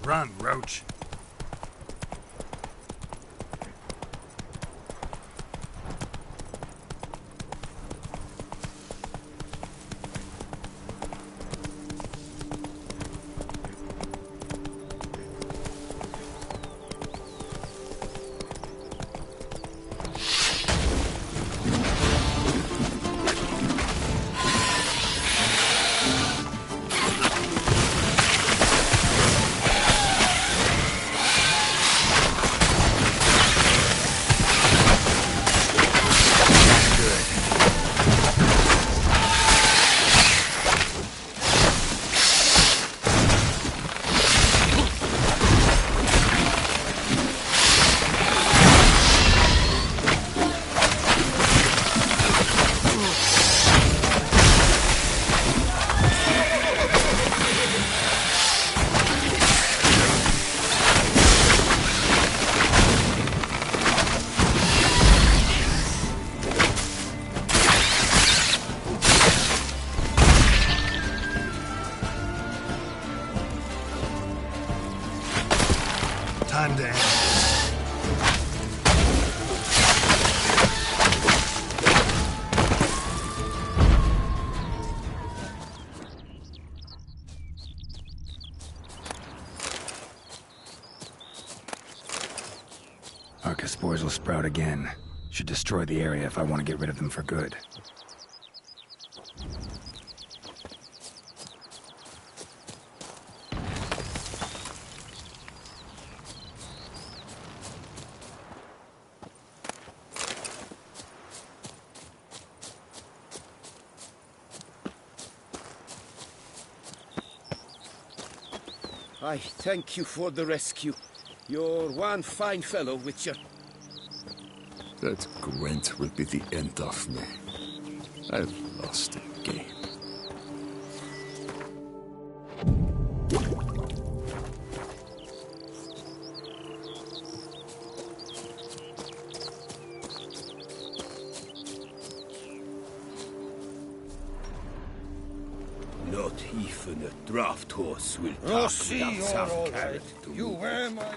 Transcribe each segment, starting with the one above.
Run, Roach. Time to end. Arcus spores will sprout again. Should destroy the area if I want to get rid of them for good. I thank you for the rescue. You're one fine fellow, Witcher. That Gwent will be the end of me. I've lost the game. Not even a draft horse will talk Rossi, without you're some all carrot right. to You move. were my...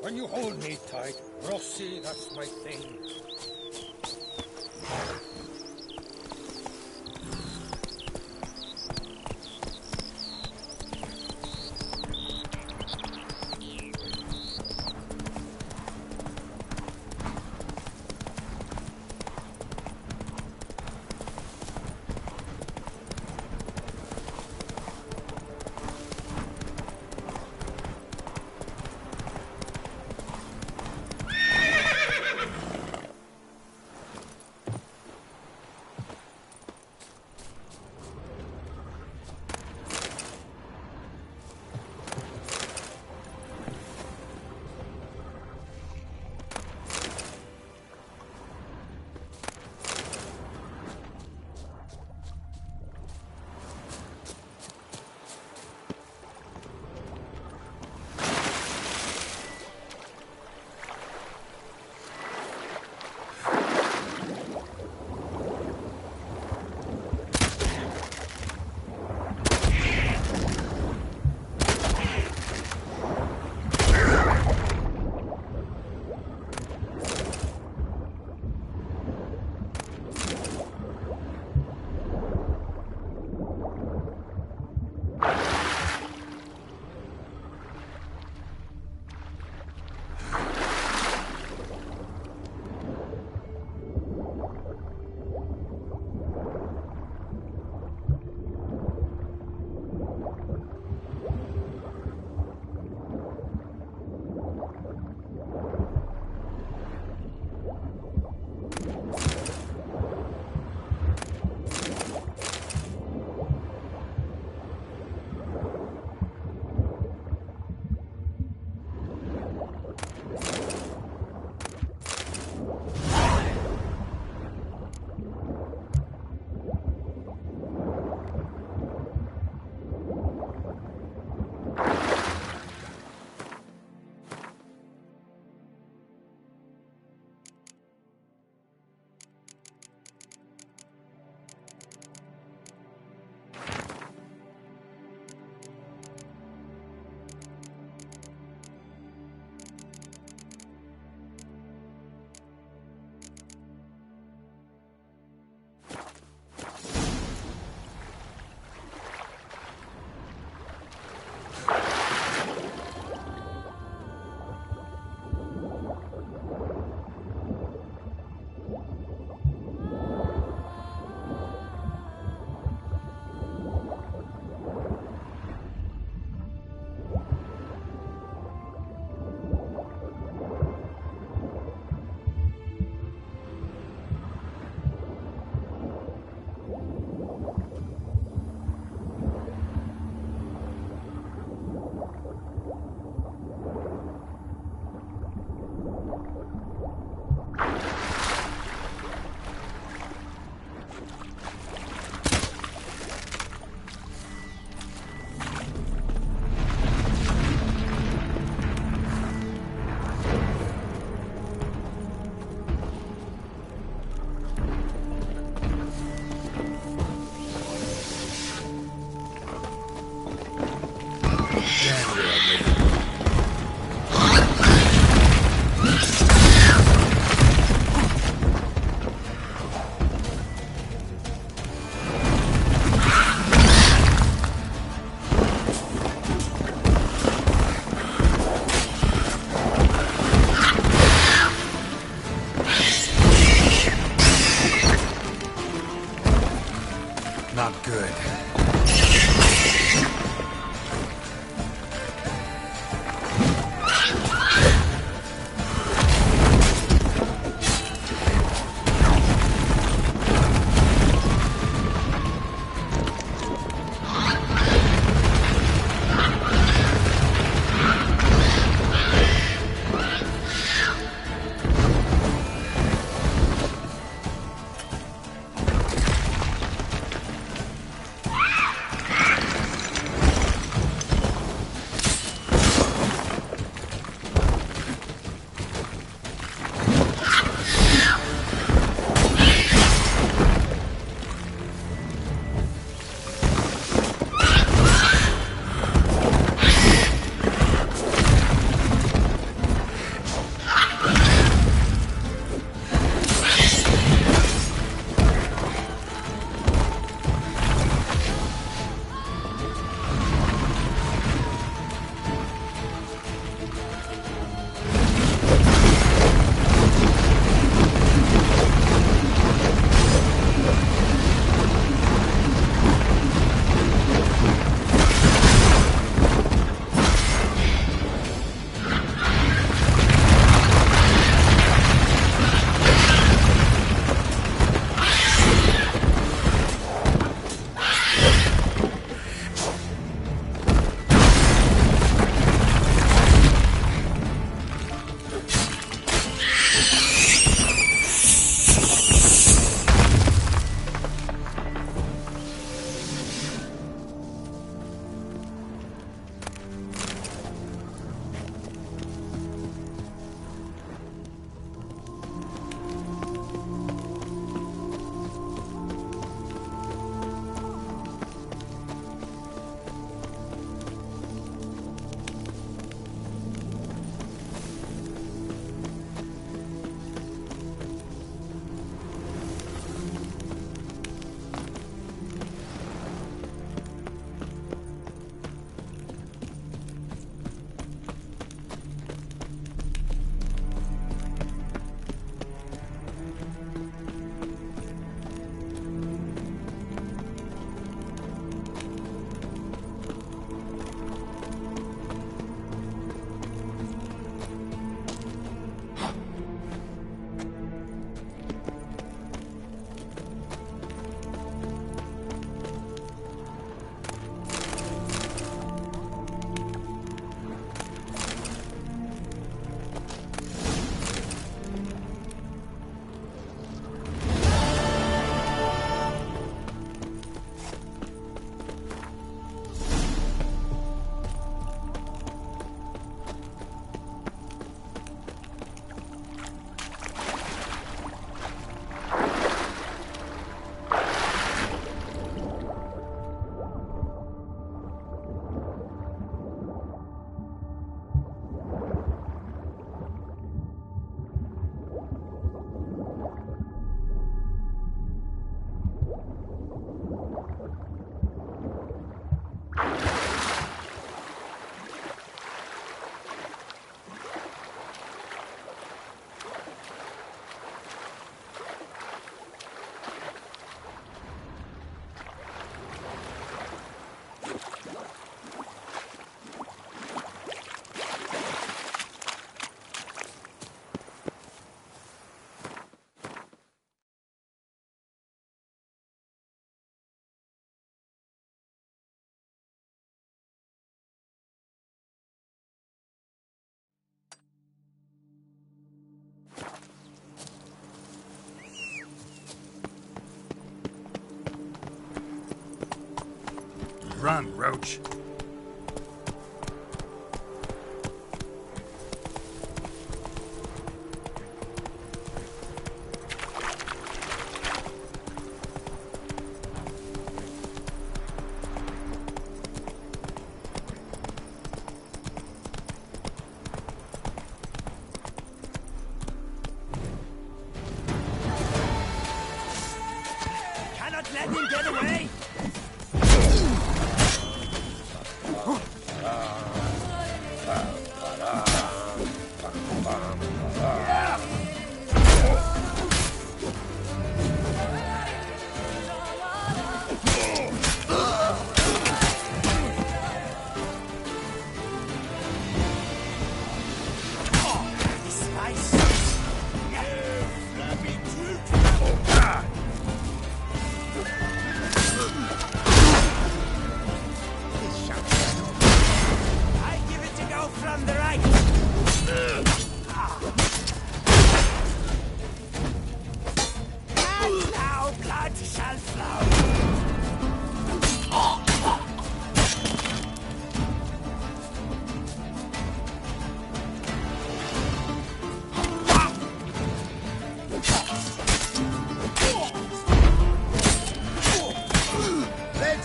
When you hold me tight, Rossi, that's my thing. Not good. Run, Roach. Cannot let him get away!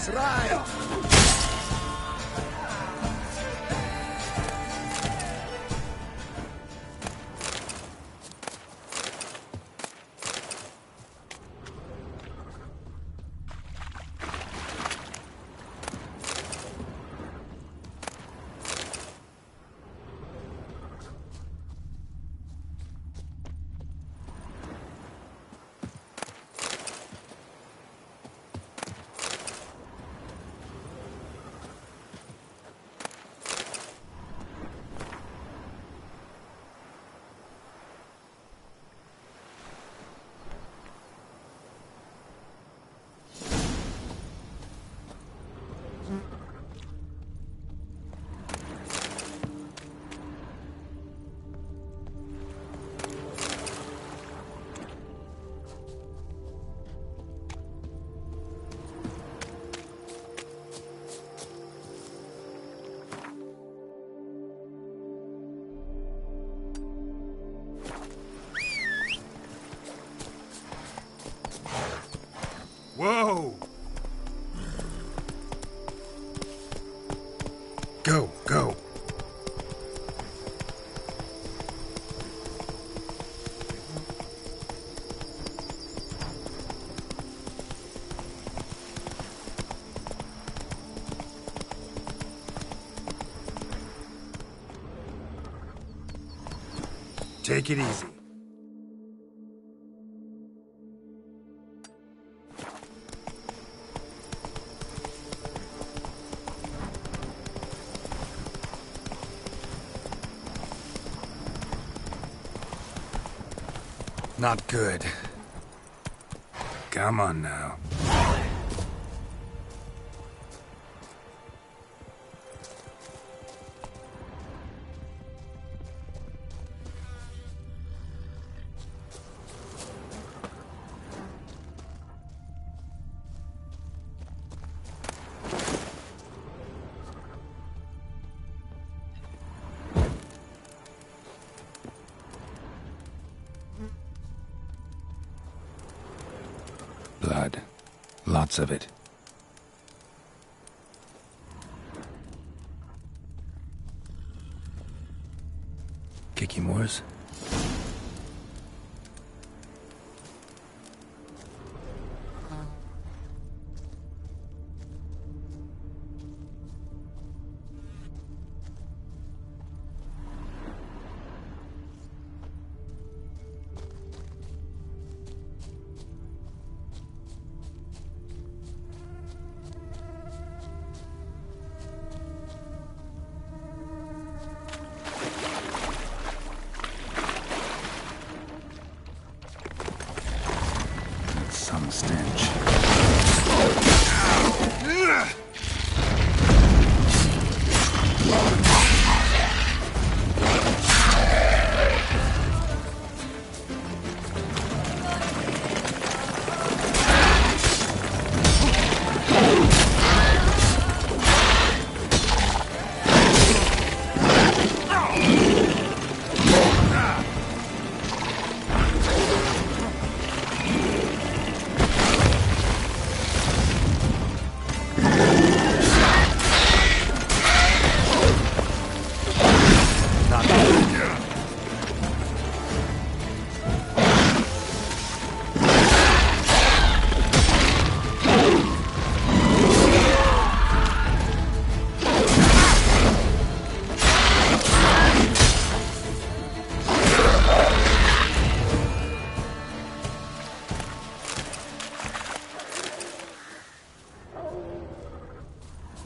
That's right! Whoa! Go, go. Take it easy. Not good. Come on now. Blood. Lots of it. Kicky Moores? Some stench.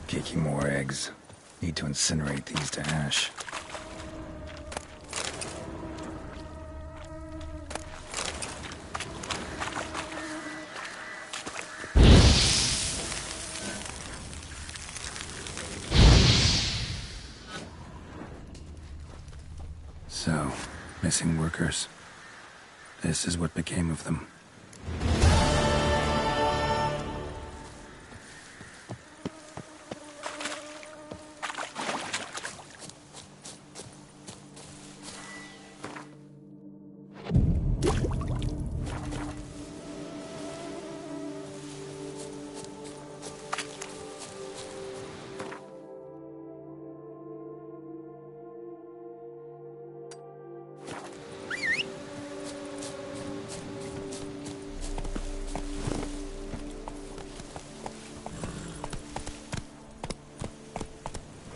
Kicky more eggs. Need to incinerate these to ash. So, missing workers. This is what became of them.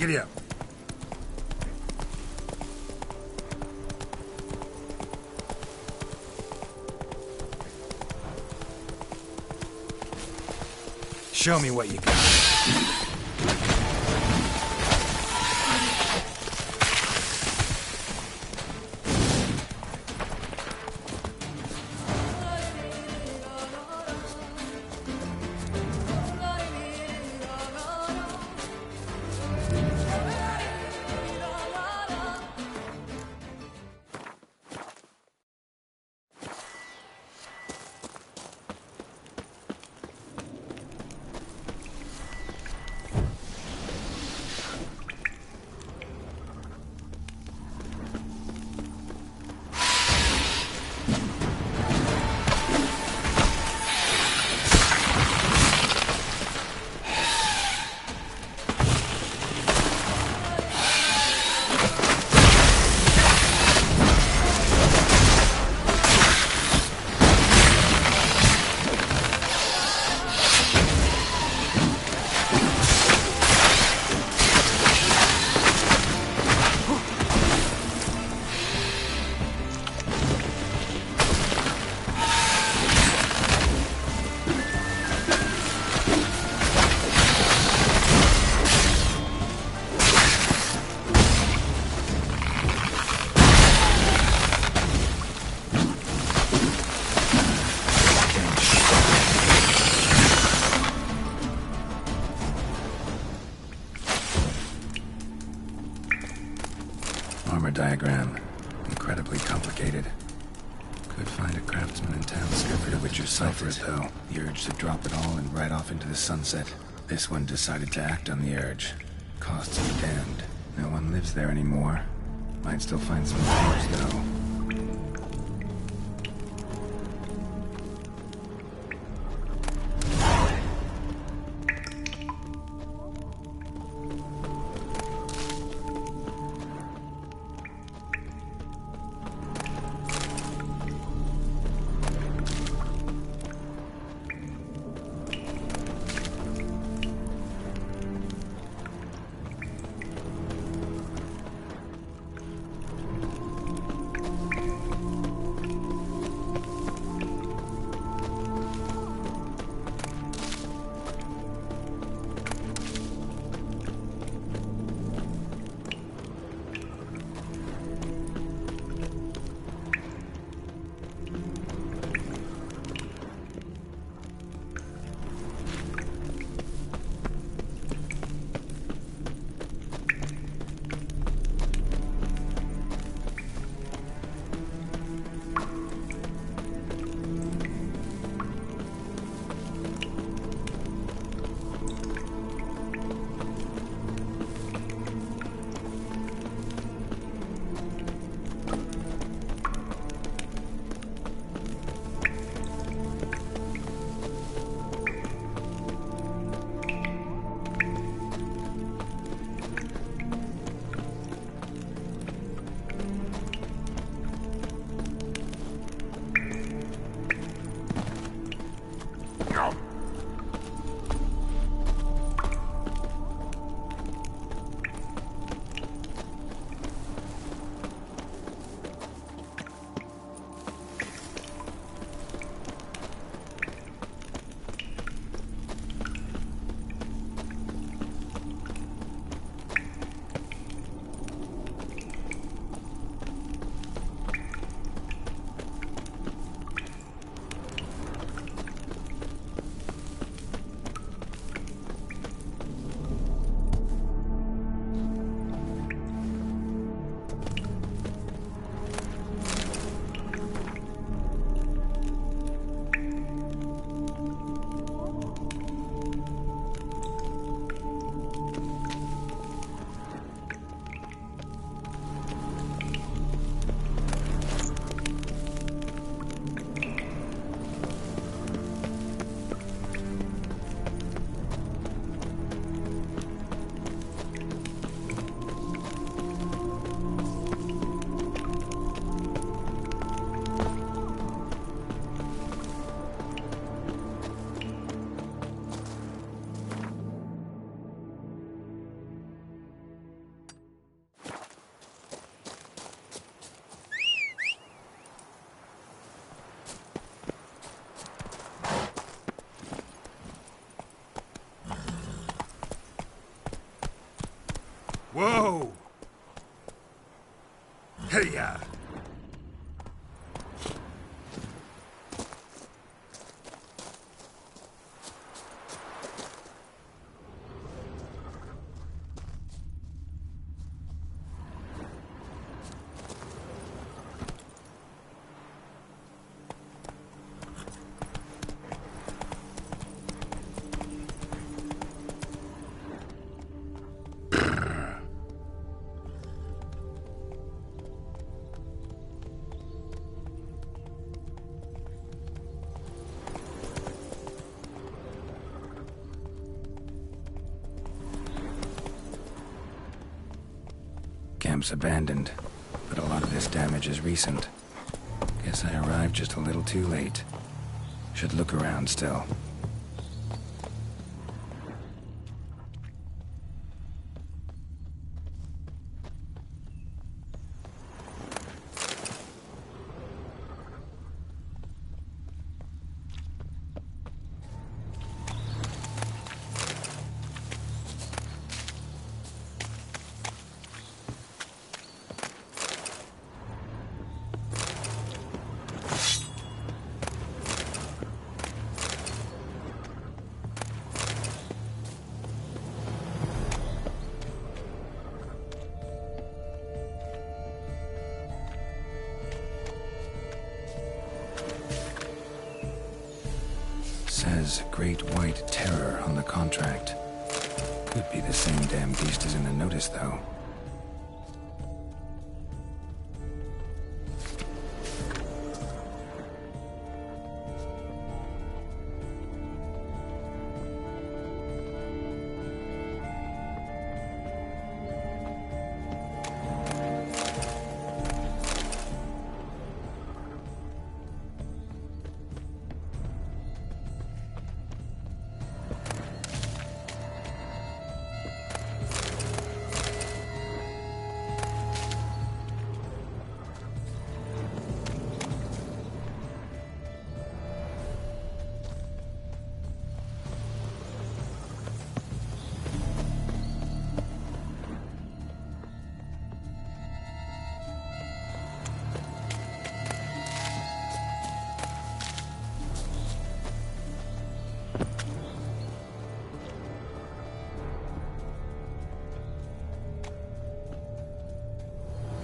Giddy up. Show me what you got. Armor diagram. Incredibly complicated. Could find a craftsman in town skipper which is sulfurous, though. The urge to drop it all and ride off into the sunset. This one decided to act on the urge. Costs be damned. No one lives there anymore. Might still find some clues, though. Whoa! Hey-ya! Camp's abandoned, but a lot of this damage is recent. Guess I arrived just a little too late. Should look around still. Says Great White Terror on the contract. Could be the same damn beast as in the notice, though.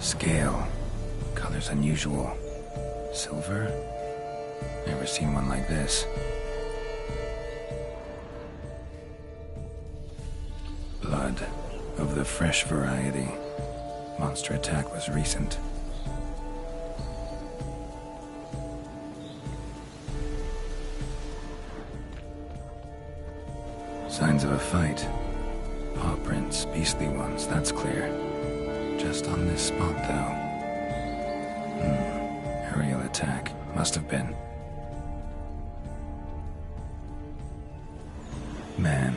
Scale. Color's unusual. Silver? Never seen one like this. Blood. Of the fresh variety. Monster attack was recent. Signs of a fight. Paw prints, beastly ones, that's clear. Just on this spot, though. Aerial attack. Must have been. Man.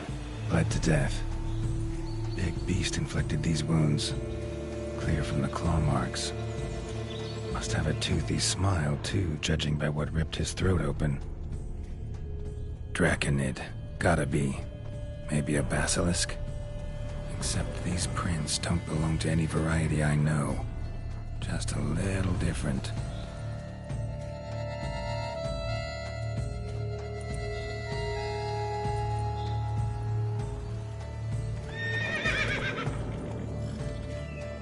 Bled to death. Big beast inflicted these wounds. Clear from the claw marks. Must have a toothy smile, too, judging by what ripped his throat open. Draconid. Gotta be. Maybe a basilisk? Except these prints don't belong to any variety I know. Just a little different.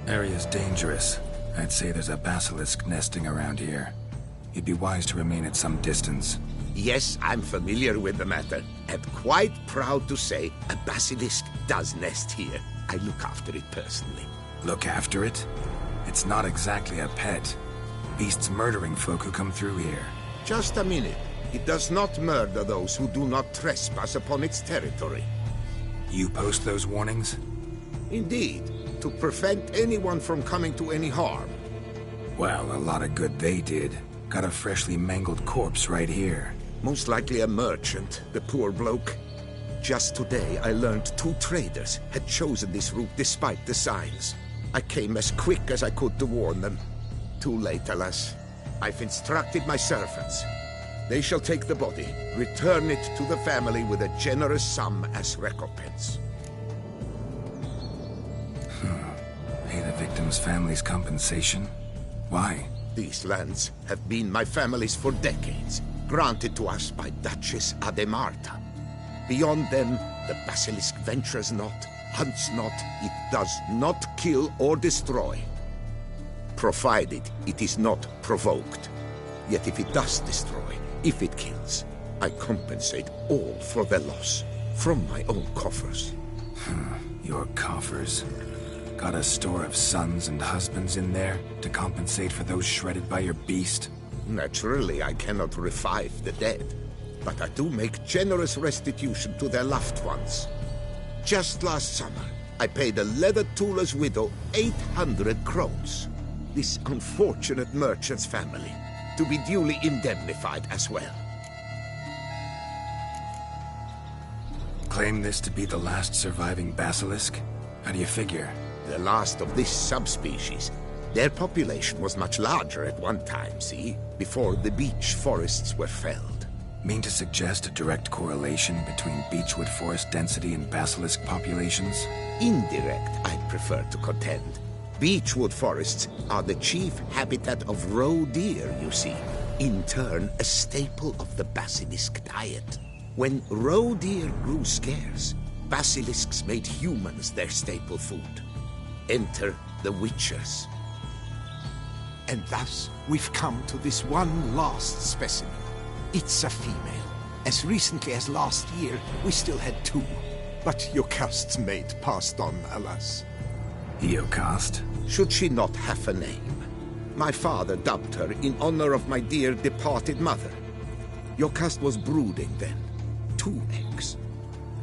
Area's dangerous. I'd say there's a basilisk nesting around here. You'd be wise to remain at some distance. Yes, I'm familiar with the matter, and quite proud to say a basilisk does nest here. I look after it personally. Look after it? It's not exactly a pet. Beast's murdering folk who come through here. Just a minute. It does not murder those who do not trespass upon its territory. You post those warnings? Indeed, to prevent anyone from coming to any harm. Well, a lot of good they did. Got a freshly mangled corpse right here. Most likely a merchant, the poor bloke. Just today, I learned 2 traders had chosen this route despite the signs. I came as quick as I could to warn them. Too late, alas. I've instructed my servants. They shall take the body, return it to the family with a generous sum as recompense. victims' families' compensation? Why? These lands have been my family's for decades, granted to us by Duchess Ademarta. Beyond them, the basilisk ventures not, hunts not, it does not kill or destroy. Provided it is not provoked. Yet if it does destroy, if it kills, I compensate all for their loss, from my own coffers. Your coffers. Got a store of sons and husbands in there to compensate for those shredded by your beast? Naturally, I cannot revive the dead, but I do make generous restitution to their loved ones. Just last summer, I paid a leather tooler's widow 800 crowns. This unfortunate merchant's family, to be duly indemnified as well. Claim this to be the last surviving basilisk? How do you figure? The last of this subspecies. Their population was much larger at one time, see? Before the beech forests were felled. Mean to suggest a direct correlation between beechwood forest density and basilisk populations? Indirect, I'd prefer to contend. Beechwood forests are the chief habitat of roe deer, you see. In turn, a staple of the basilisk diet. When roe deer grew scarce, basilisks made humans their staple food. Enter the witchers. And thus, we've come to this one last specimen. It's a female. As recently as last year, we still had 2. But Jocast's mate passed on, alas. Eocost? Should she not have a name? My father dubbed her in honor of my dear departed mother. Jocast was brooding then. 2 eggs.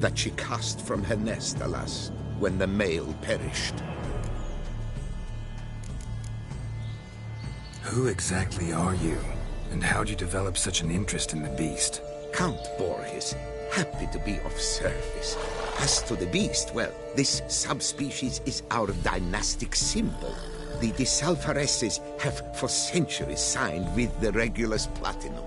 That she cast from her nest, alas, when the male perished. Who exactly are you? And how'd you develop such an interest in the beast? Count Borges, happy to be of service. As to the beast, well, this subspecies is our dynastic symbol. The Disalfareses have for centuries signed with the Regulus Platinum.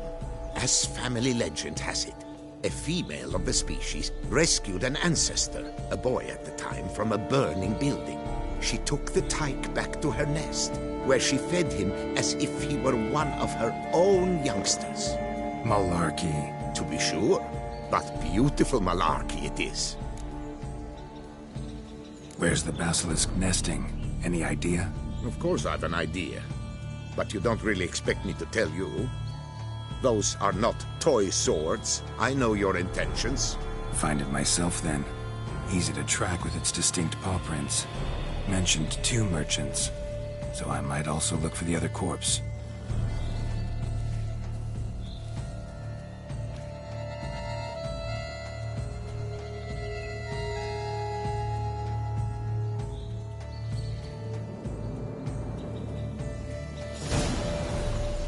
As family legend has it, a female of the species rescued an ancestor, a boy at the time, from a burning building. She took the tyke back to her nest, where she fed him as if he were one of her own youngsters. Malarkey. To be sure, but beautiful malarkey it is. Where's the basilisk nesting? Any idea? Of course I've an idea, but you don't really expect me to tell you. Those are not toy swords. I know your intentions. Find it myself, then. Easy to track with its distinct paw prints. Mentioned 2 merchants, so I might also look for the other corpse.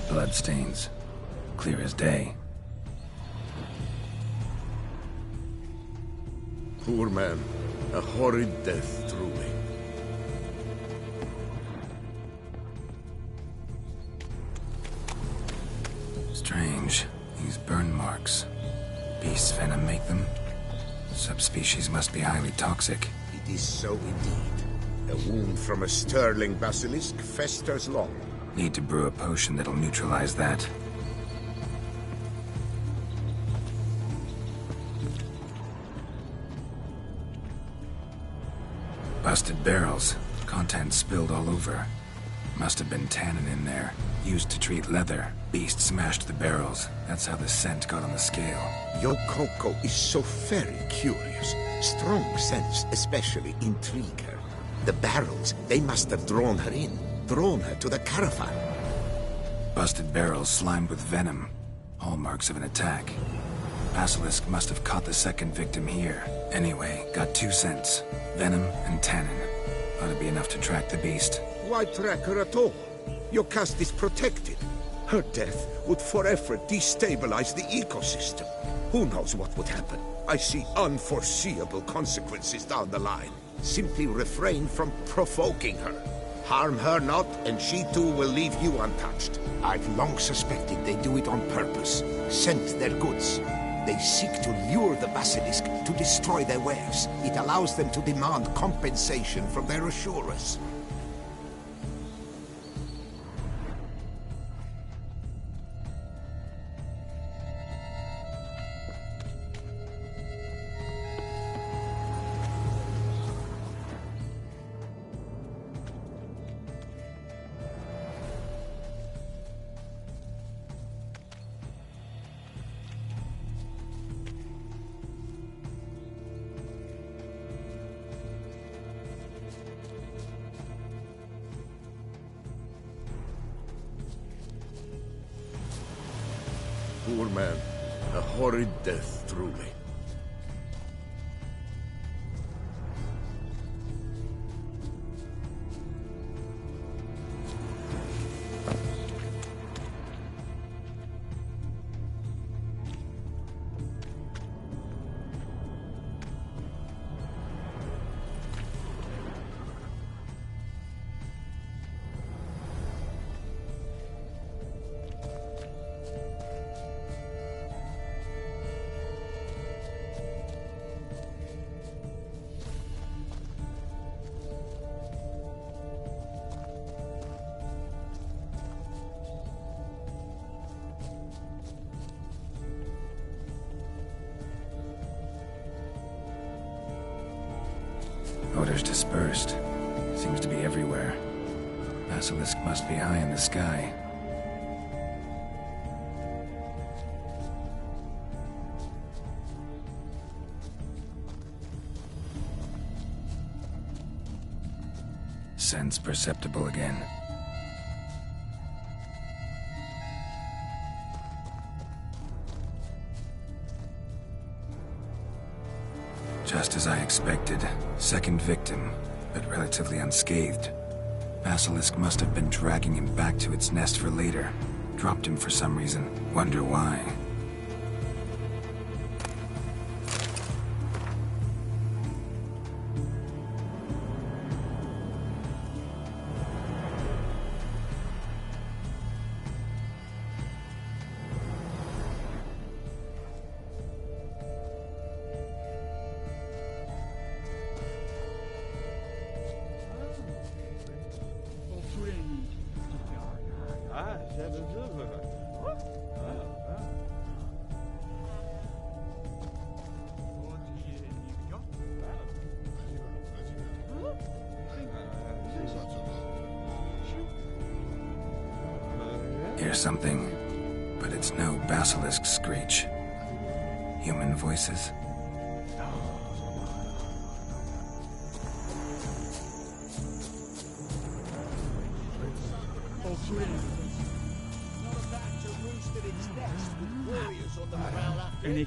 Bloodstains. Clear as day. Poor man. A horrid death, truly. Strange. These burn marks. Beast's venom make them? Subspecies must be highly toxic. It is so indeed. A wound from a sterling basilisk festers long. Need to brew a potion that'll neutralize that. Busted barrels. Contents spilled all over. Must have been tannin in there. Used to treat leather. Beast smashed the barrels. That's how the scent got on the scale. Your Coco is so very curious. Strong scents especially intrigue her. The barrels, they must have drawn her in. Drawn her to the caravan. Busted barrels slimed with venom. Hallmarks of an attack. Basilisk must have caught the second victim here. Anyway, got 2 scents. Venom and tannin. Ought to be enough to track the beast. Why track her at all? Your caste is protected. Her death would forever destabilize the ecosystem. Who knows what would happen? I see unforeseeable consequences down the line. Simply refrain from provoking her. Harm her not, and she too will leave you untouched. I've long suspected they do it on purpose. Scent their goods. They seek to lure the basilisk to destroy their wares. It allows them to demand compensation from their assurers. man. A horrid death, truly. Odors dispersed. Seems to be everywhere. Basilisk must be high in the sky. Sense perceptible again. Just as I expected. Second victim, but relatively unscathed. Basilisk must have been dragging him back to its nest for later. Dropped him for some reason. Wonder why. Hear something, but it's no basilisk screech. Human voices?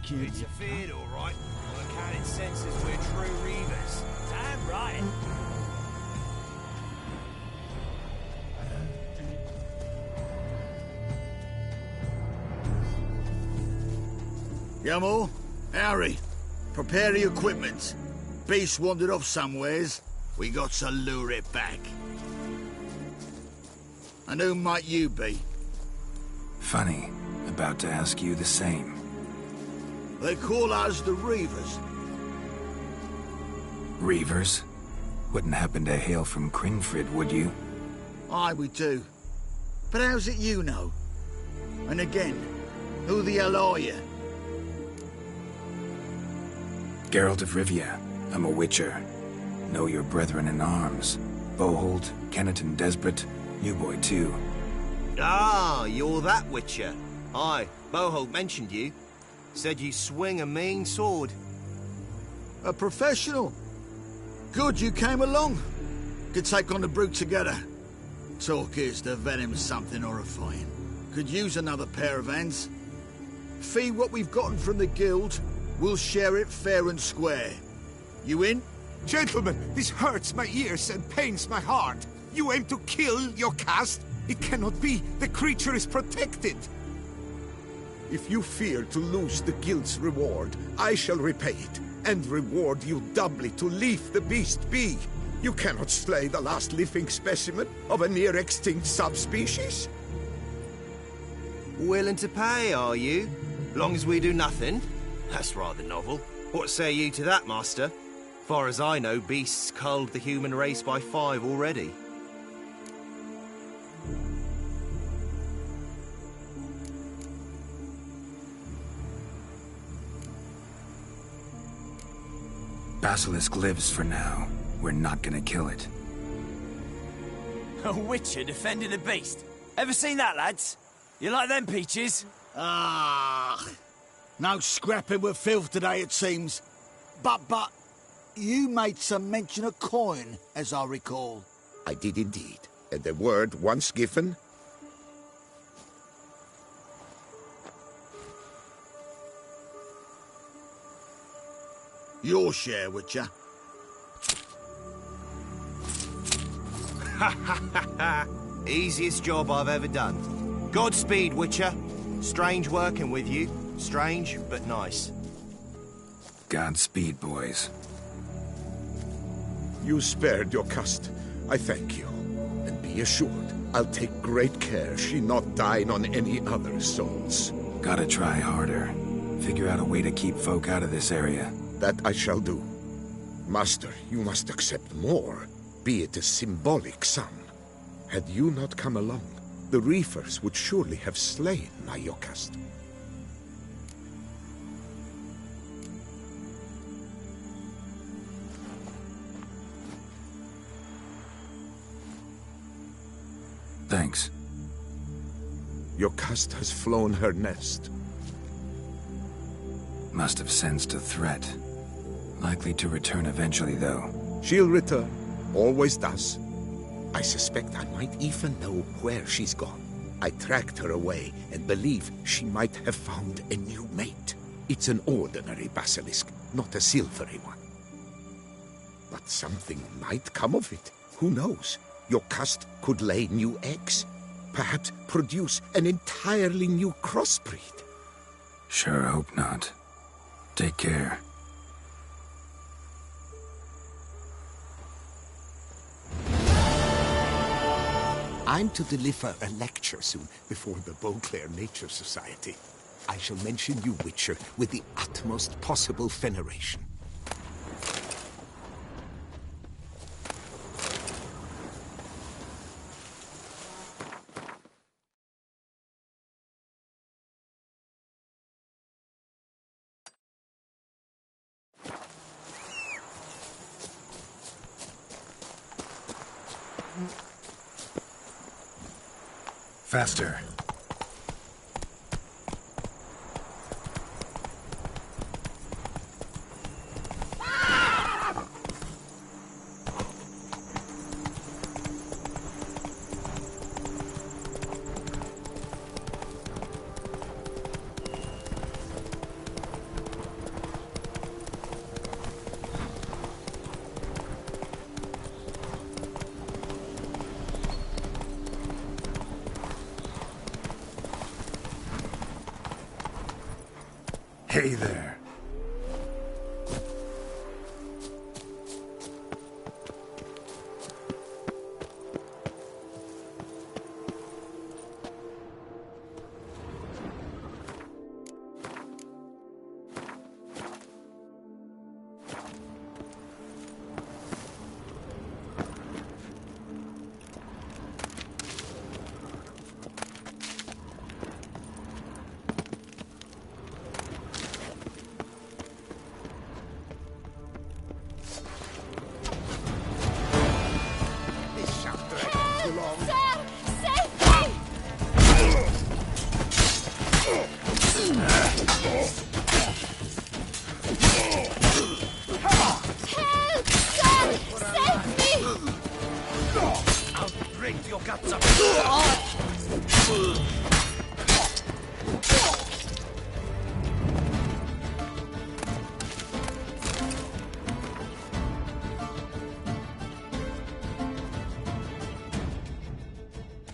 Interfered, all right. On accounted senses, we're true reavers. Damn right. Yamo, Harry, prepare the equipment. Beast wandered off somewheres. We got to lure it back. And who might you be? Funny. About to ask you the same. They call us the Reavers. Reavers? Wouldn't happen to hail from Crinfrid, would you? Aye, we do. But how's it you know? And again, who the hell are you? Geralt of Rivia. I'm a witcher. Know your brethren in arms. Bohold, Kenneton Desperate, you boy too. Ah, you're that witcher. Aye, Bohold mentioned you. Said you swing a mean sword. A professional. Good you came along. Could take on the brute together. Talk is the venom's something horrifying. Could use another pair of hands. Fee what we've gotten from the guild, we'll share it fair and square. You in? Gentlemen, this hurts my ears and pains my heart. You aim to kill your caste? It cannot be. The creature is protected. If you fear to lose the guild's reward, I shall repay it, and reward you doubly to leave the beast be. You cannot slay the last living specimen of a near-extinct subspecies. Willing to pay, are you? Long as we do nothing? That's rather novel. What say you to that, master? Far as I know, beasts culled the human race by 5 already. Basilisk lives for now. We're not gonna kill it. A witcher defending a beast. Ever seen that, lads? You like them peaches? Ah, no scrapping with filth today, it seems. But, you made some mention of coin, as I recall. I did indeed. And the word once given... Your share, Witcher. Easiest job I've ever done. Godspeed, Witcher. Strange working with you. Strange, but nice. Godspeed, boys. You spared your cust. I thank you. And be assured, I'll take great care she not dine on any other souls. Gotta try harder. Figure out a way to keep folk out of this area. That I shall do. Master, you must accept more, be it a symbolic sum. Had you not come along, the reefers would surely have slain my Yokast. Thanks. Yokast has flown her nest. Must have sensed a threat. Likely to return eventually, though. She'll return. Always does. I suspect I might even know where she's gone. I tracked her away and believe she might have found a new mate. It's an ordinary basilisk, not a silvery one. But something might come of it. Who knows? Yokast could lay new eggs. Perhaps produce an entirely new crossbreed. Sure hope not. Take care. I'm to deliver a lecture soon before the Beauclair Nature Society. I shall mention you, Witcher, with the utmost possible veneration. Faster. Hey there.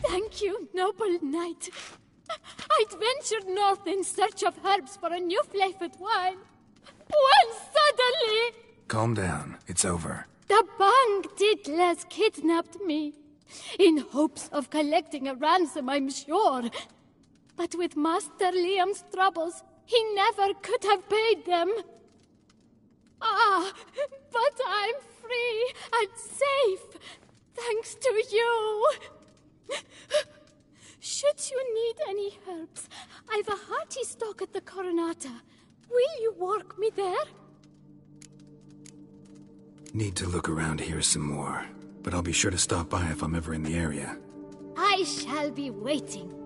Thank you, noble knight. I'd ventured north in search of herbs for a new flavored wine. When suddenly... Calm down. It's over. the Bang Diddlers kidnapped me. In hopes of collecting a ransom, I'm sure. But with Master Liam's troubles, he never could have paid them. Ah, but I'm free and safe, thanks to you. Should you need any herbs, I've a hearty stock at the Coronata. Will you walk me there? Need to look around here some more, but I'll be sure to stop by if I'm ever in the area. I shall be waiting.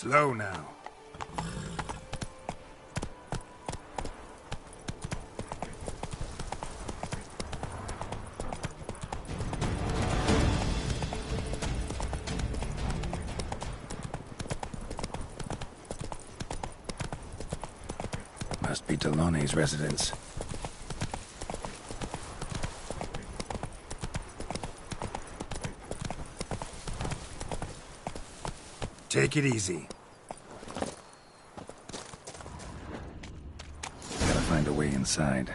Slow now. Must be Delaunay's residence. Take it easy. Gotta find a way inside.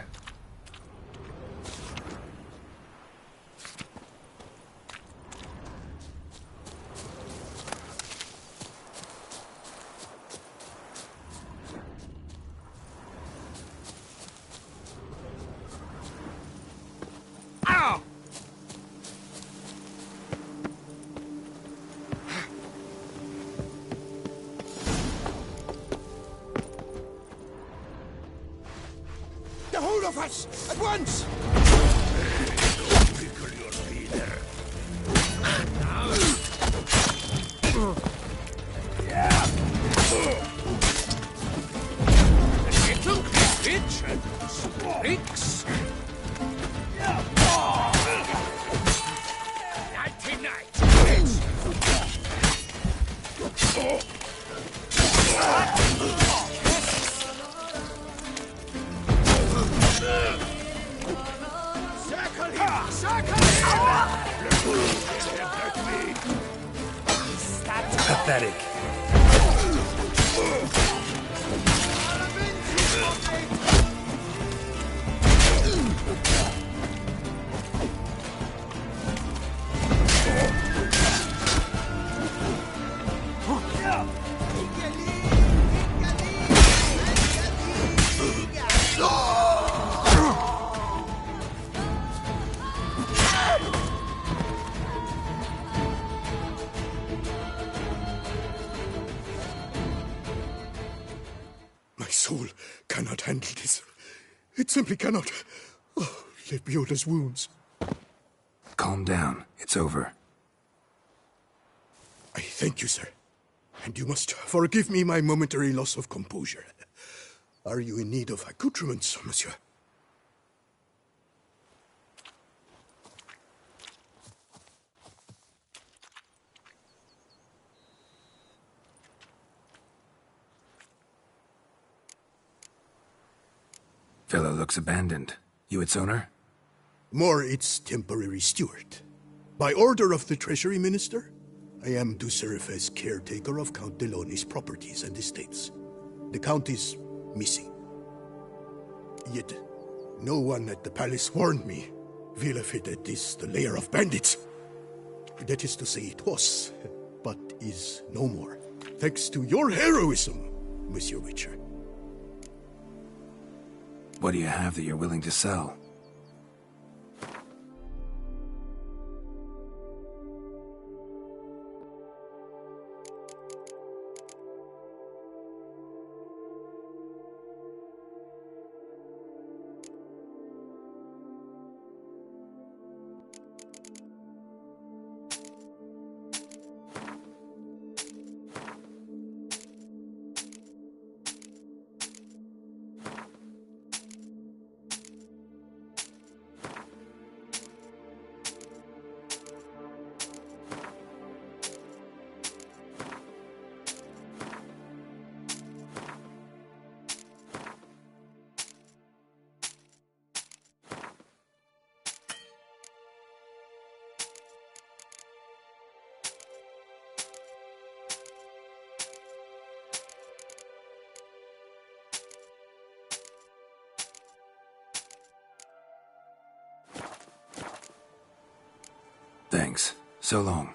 The whole of us! At once! Pathetic. My soul cannot handle this. It simply cannot. Oh, let me out his wounds. Calm down. It's over. I thank you, sir. And you must forgive me my momentary loss of composure. Are you in need of accoutrements, monsieur? Fellow looks abandoned. You its owner? More its temporary steward. By order of the Treasury Minister, I am to serve as caretaker of Count Delaunay's properties and estates. The Count is missing. Yet, no one at the palace warned me. Villafetet is the lair of bandits. That is to say it was, but is no more. Thanks to your heroism, Monsieur Witcher. What do you have that you're willing to sell? Thanks. So long.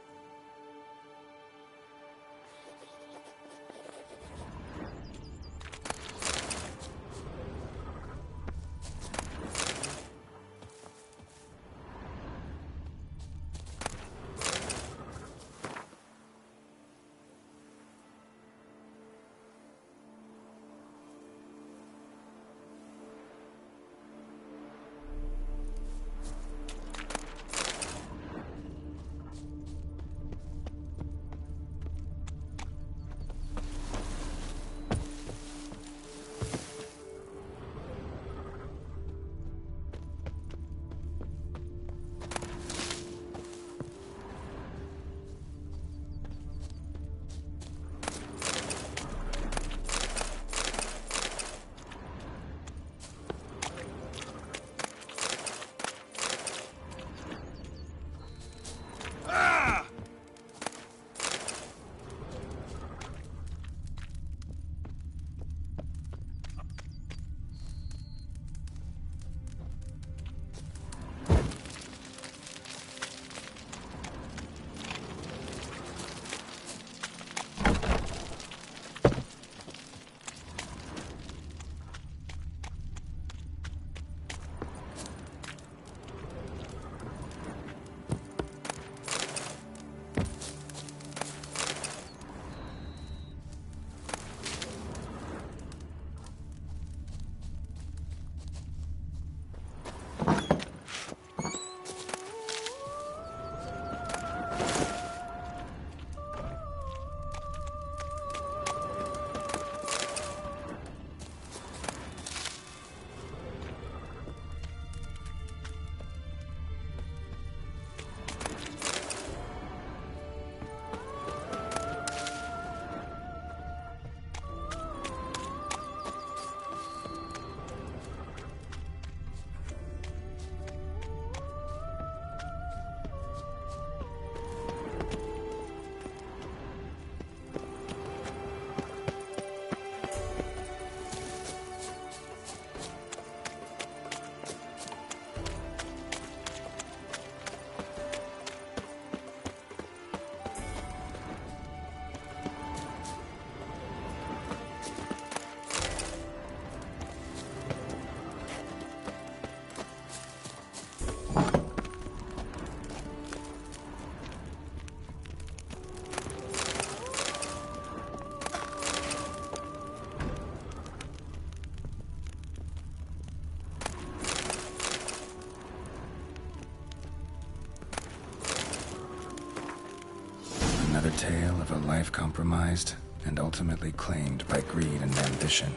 tale of a life compromised and ultimately claimed by greed and ambition.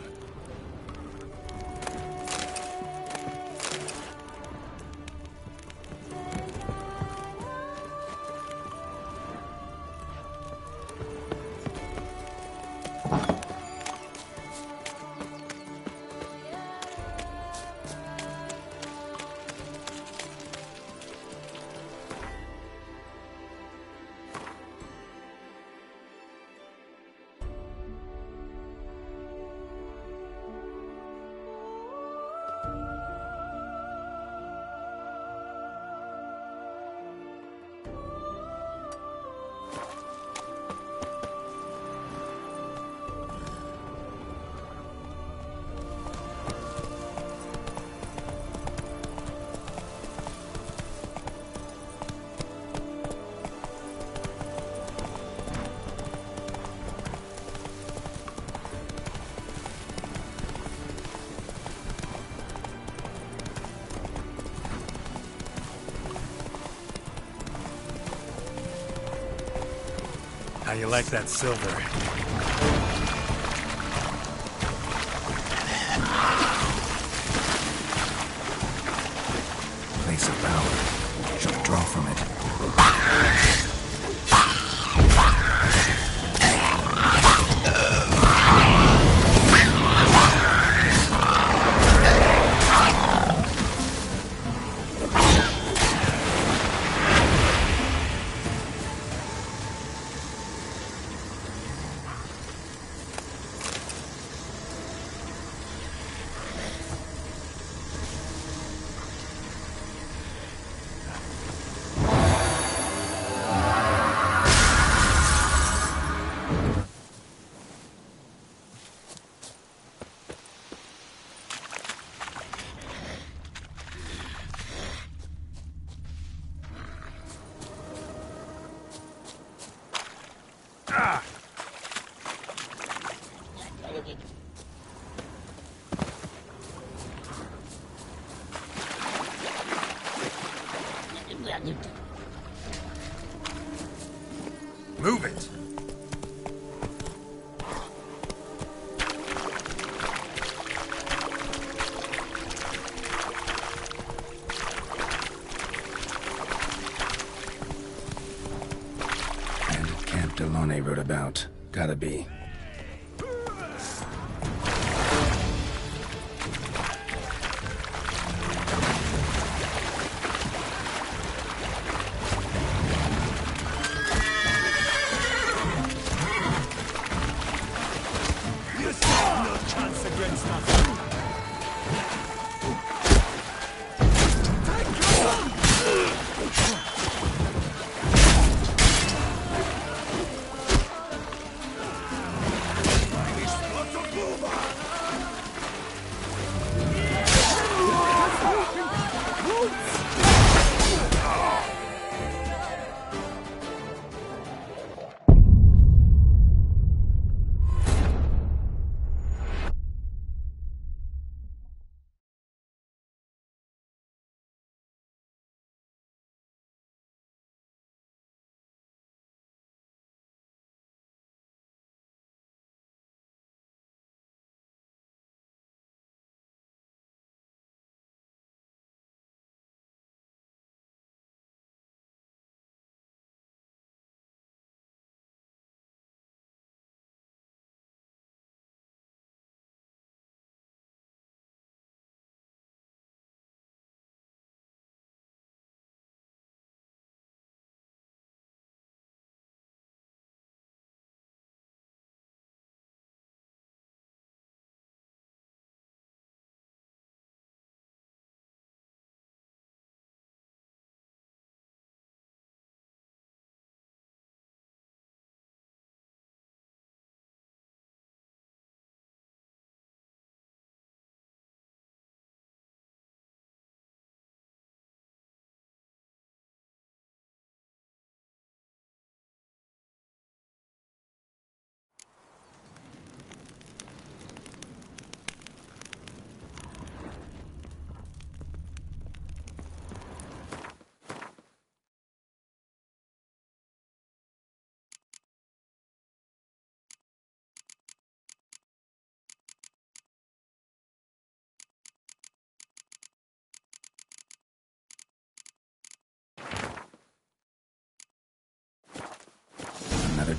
How you like that silver? Place of power. Should draw from it. Move it! And Camp Delaunay wrote about. Gotta be.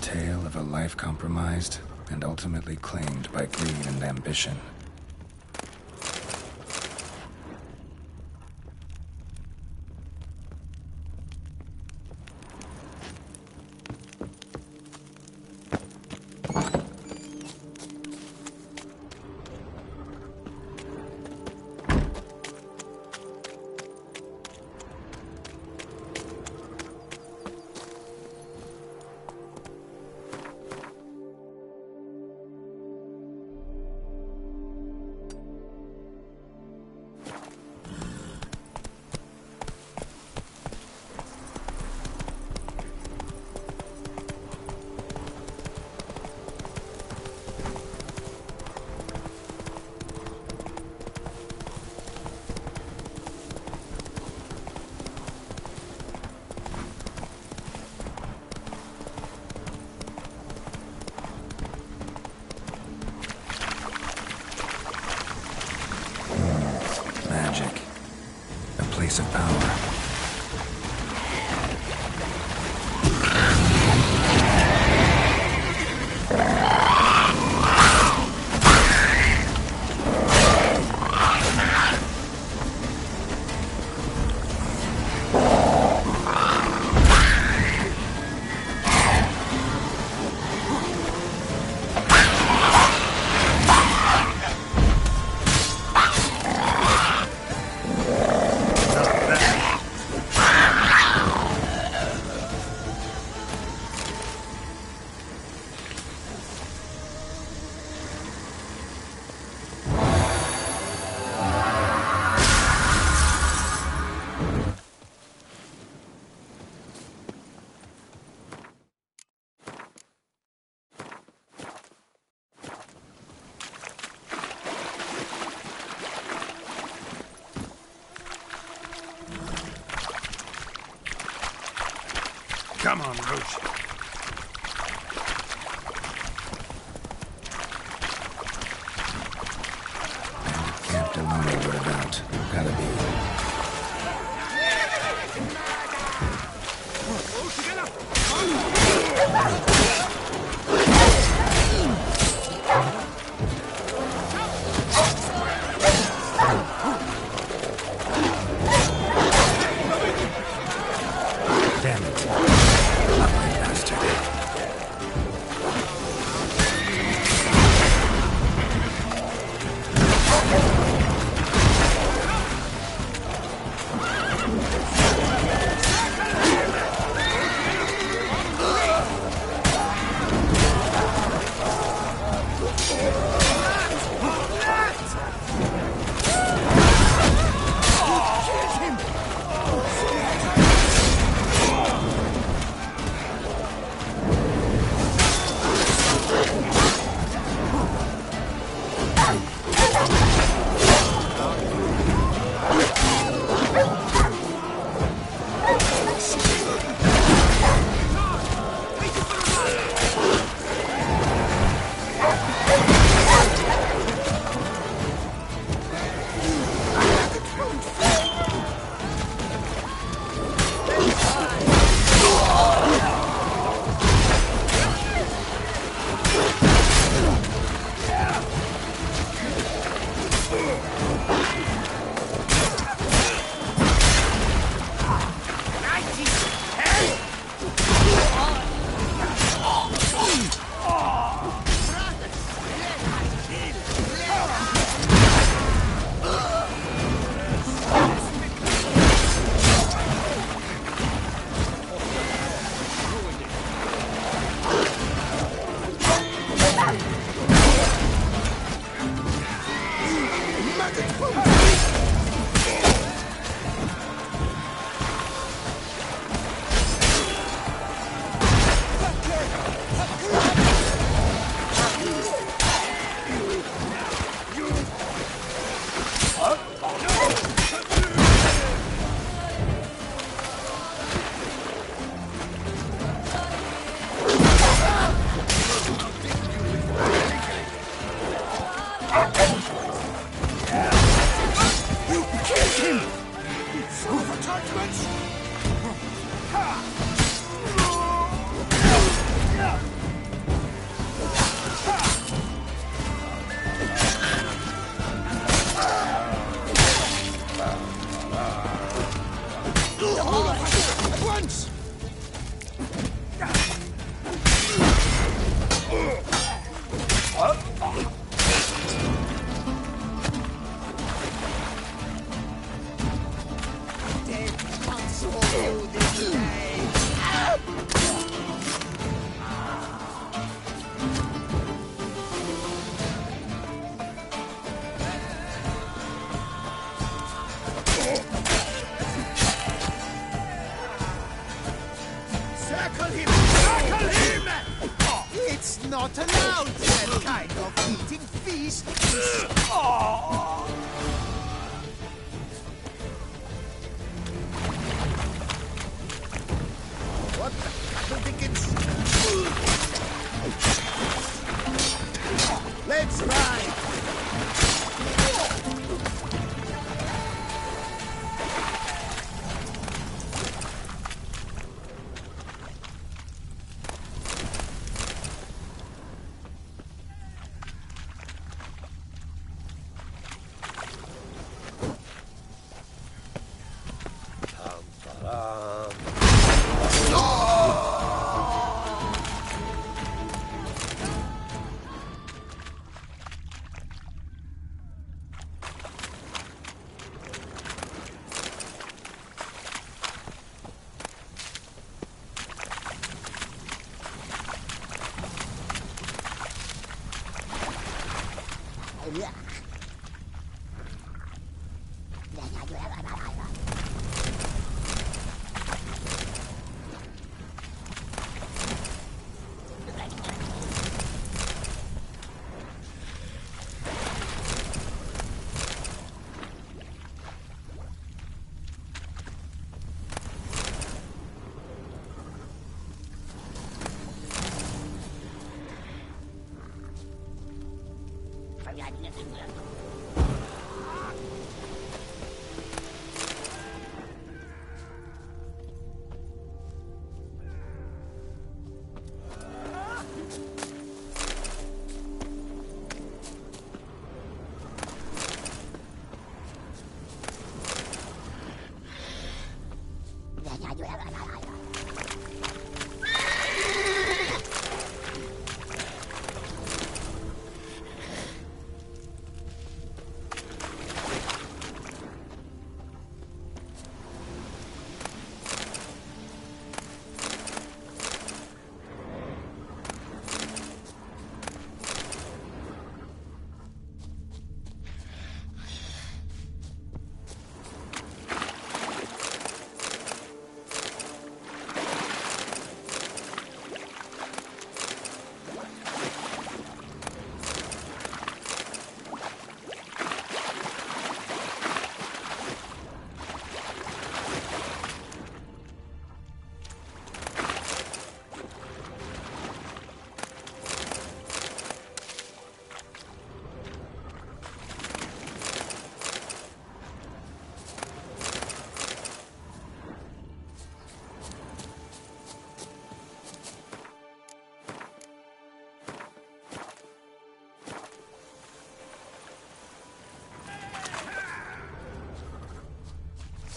tale of a life compromised and ultimately claimed by greed and ambition. Magic. A place of power. Come on, Roach. Camped alone, what about? Gotta be. Damn it. Ugly bastard. Tackle him! Tackle him! It's not allowed, that kind of eating feast. What the cattle dickens? Let's ride!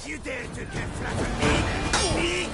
You dare to get flat on me? Me?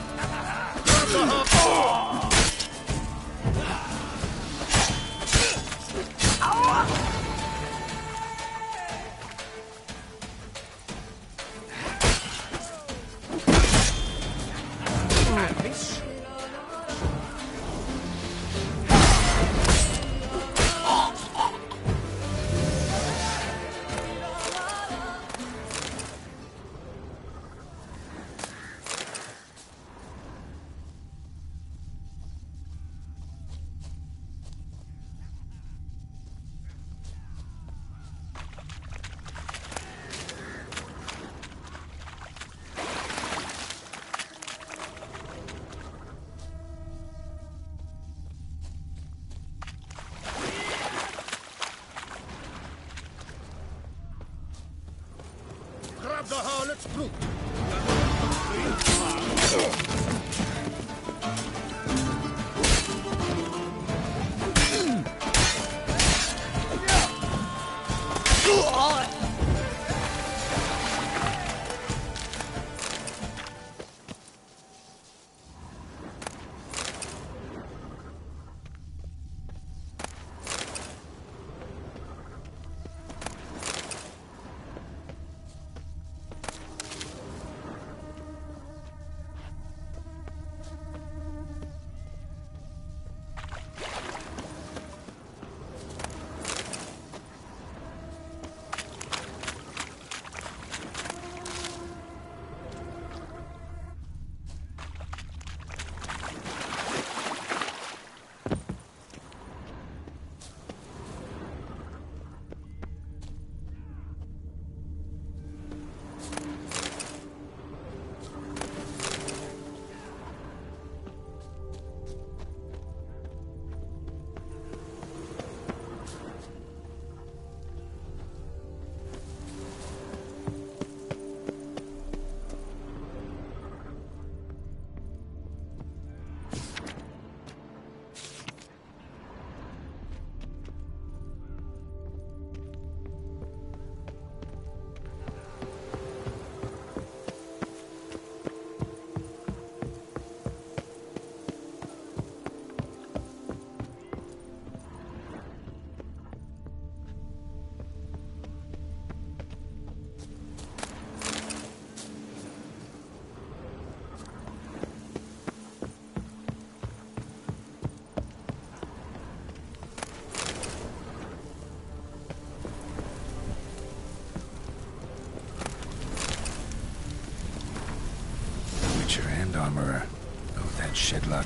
Shit luck.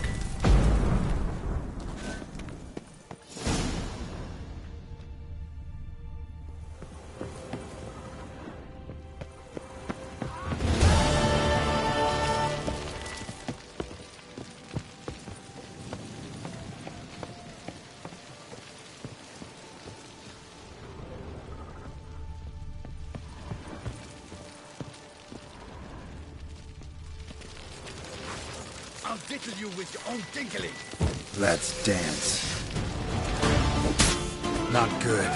I'll diddle you with your own dinkling. Let's dance. Not good.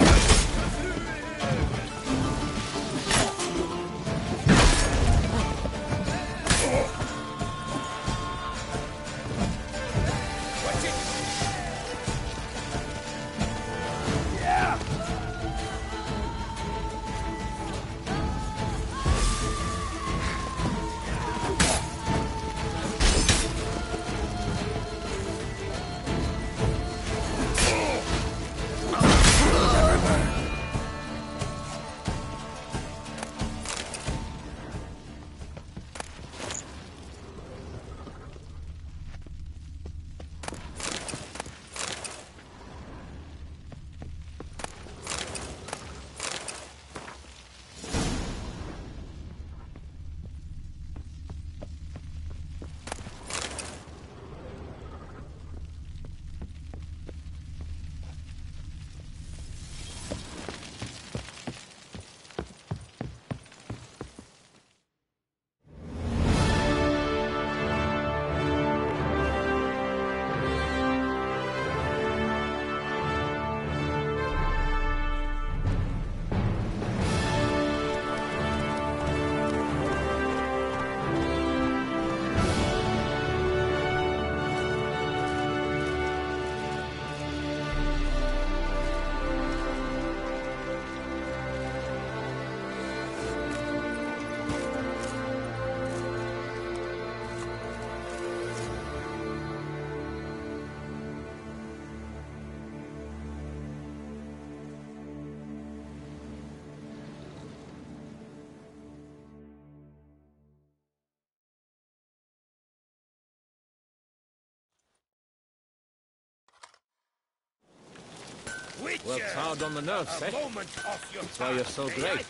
Works hard on the nerves, eh? That's why you're so great.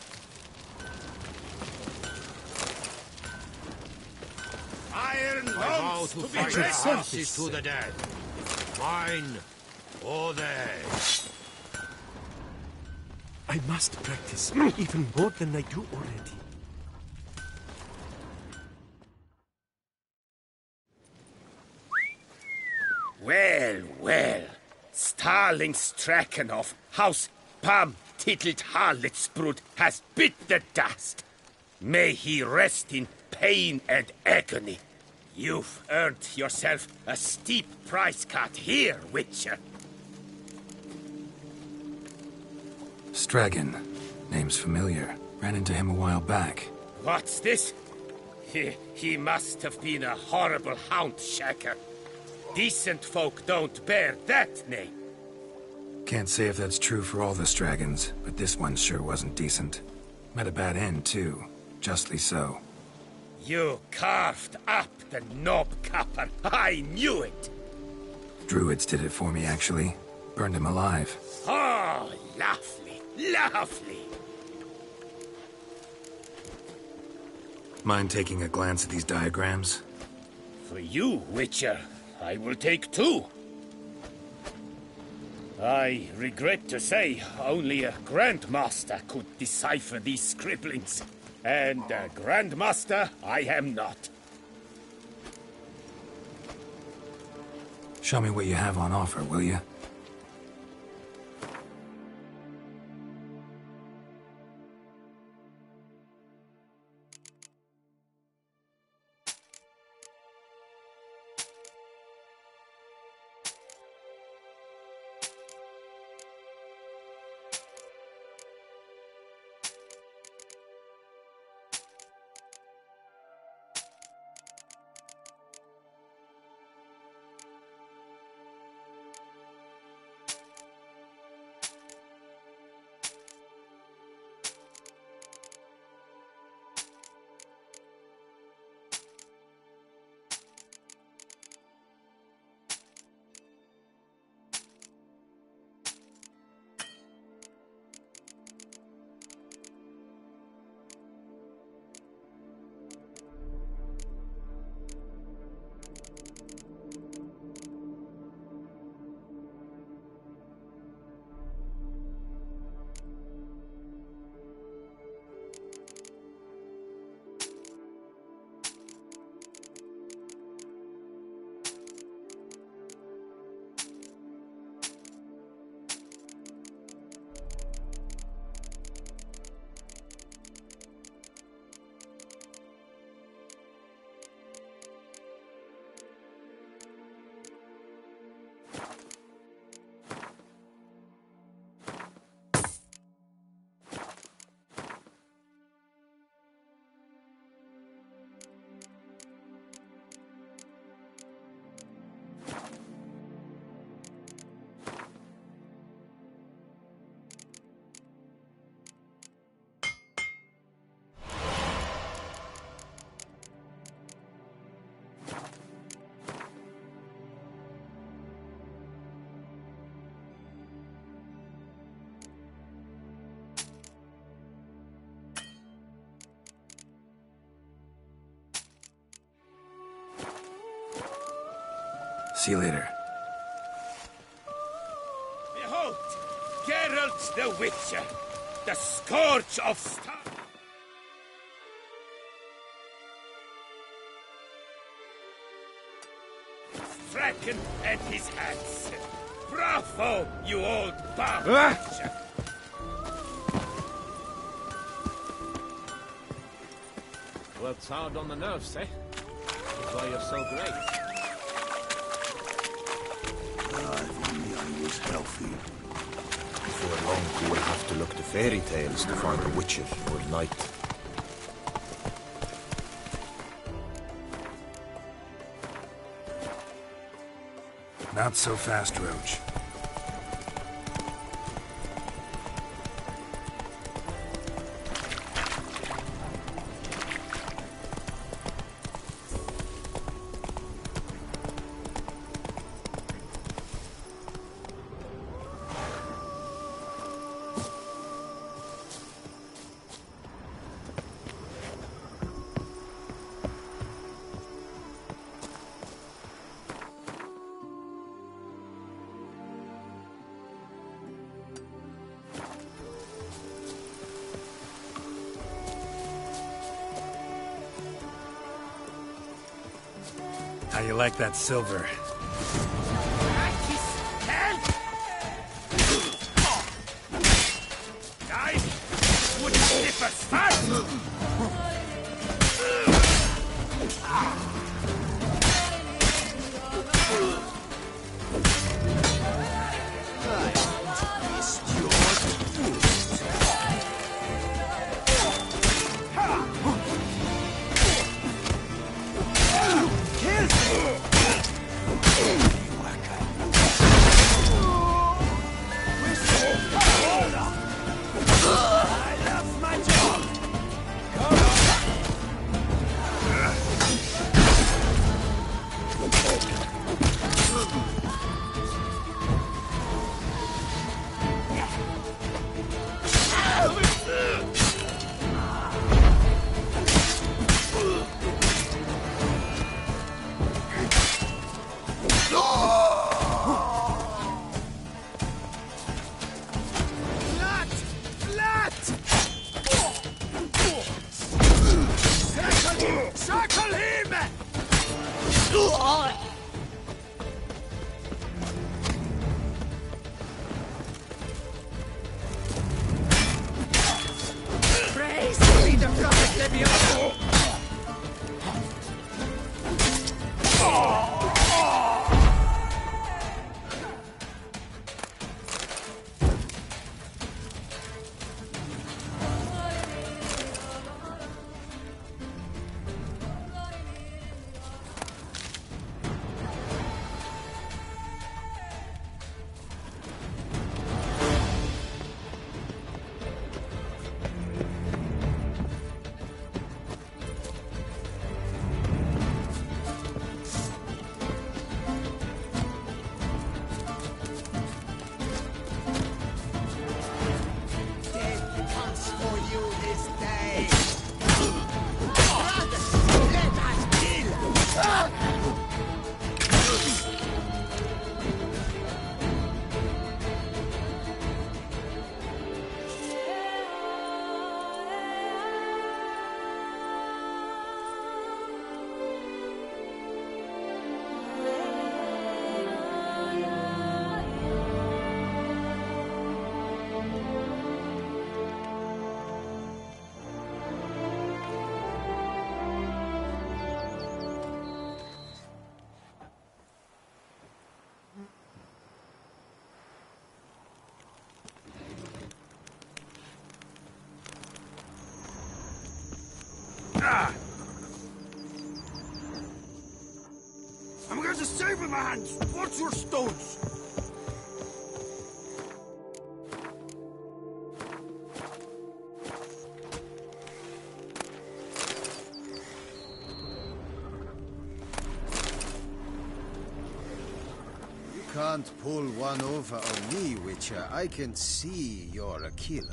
Iron lungs to be Horses to the death. Mine or theirs. I must practice, even more than I do already. Well, well. Starling Strakenhoff, House Pam Tittled Harlotsbrud has bit the dust. May he rest in pain and agony. You've earned yourself a steep price cut here, Witcher. Stragan. Name's familiar. Ran into him a while back. What's this? He must have been a horrible hound shaker. Decent folk don't bear that name. Can't say if that's true for all the Stragons, but this one sure wasn't decent. Met a bad end, too. Justly so. You carved up the knob-capper. I knew it. Druids did it for me, actually. Burned him alive. Oh, lovely, lovely. Mind taking a glance at these diagrams? For you, Witcher, I will take two. I regret to say, only a Grandmaster could decipher these scribblings. And a Grandmaster I am not. Show me what you have on offer, will you? See you later. Behold, Geralt the Witcher, the scourge of Star. Draken and his hands. Bravo, you old bastard! Worked hard on the nerves, eh? That's why you're so great. If only I was healthy. Before long, you will have to look to fairy tales to find a witcher or knight. Not so fast, Roach. How you like that silver? I'm going to save with my hands. What's your stones? You can't pull one over on me, Witcher. I can see you're a killer.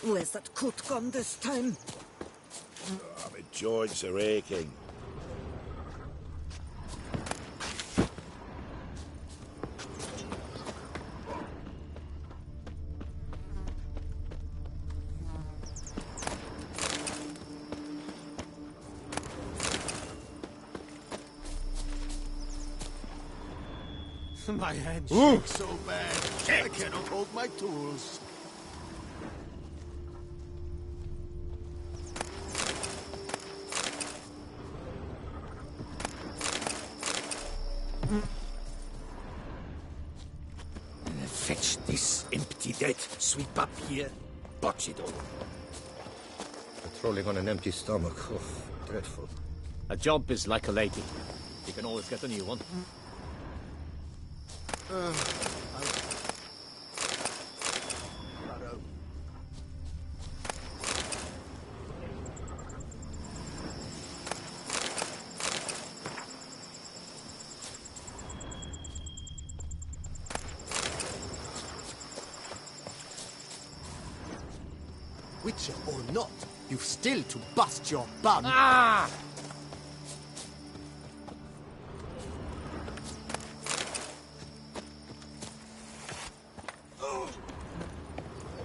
Where's that coat gone this time? My joints are aching. My hand shakes so bad, I cannot hold my tools. Fetch this empty dead. Sweep up here. Botch it all. Patrolling on an empty stomach. Oh, dreadful. A job is like a lady. You can always get a new one. Witcher or not, you've still to bust your bum. Ah!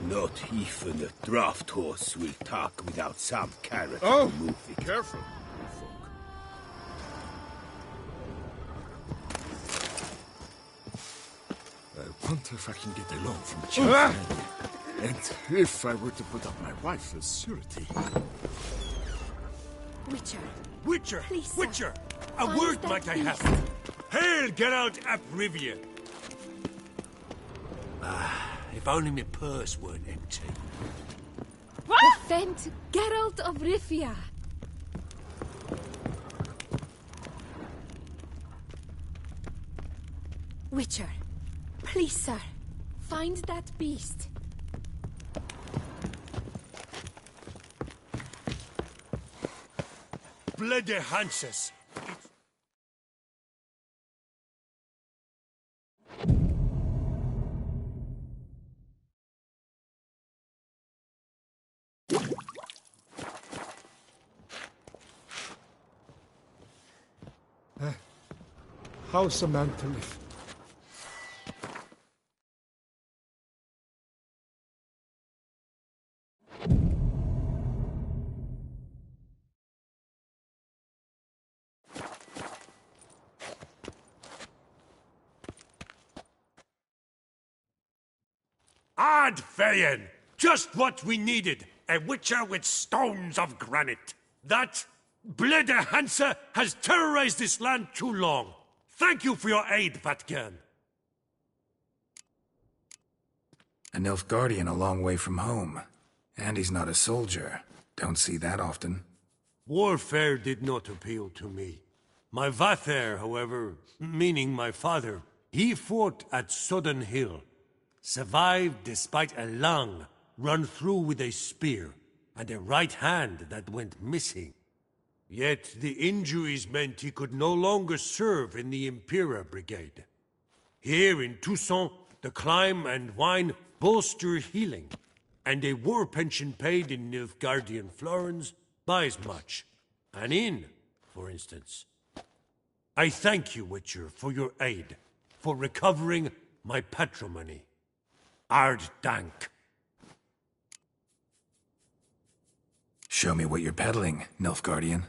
Not even a draft horse will talk without some carrot to move it. Careful. I wonder if I can get a loan from the chief. And if I were to put up my wife as surety. Witcher. Witcher! Please, sir. Witcher! A Find word that might I beast. have? Hail, Geralt ap Rivia! If only my purse weren't empty. Defend Geralt of Rivia. Witcher. Please, sir. Find that beast. Bloody Hanses! How's a man to live? Ad Feyen! Just what we needed! A witcher with stones of granite! That Blede Hansa has terrorized this land too long! Thank you for your aid, Patgan. A Nilfgaardian a long way from home. And he's not a soldier. Don't see that often. Warfare did not appeal to me. My Vather, however, meaning my father, he fought at Sodden Hill. Survived despite a lung run through with a spear, and a right hand that went missing. Yet the injuries meant he could no longer serve in the Impera Brigade. Here in Toussaint, the climb and wine bolster healing, and a war pension paid in Nilfgaardian florins buys much. An inn, for instance. I thank you, Witcher, for your aid, for recovering my patrimony. Ard Dank. Show me what you're peddling, Nilfgaardian.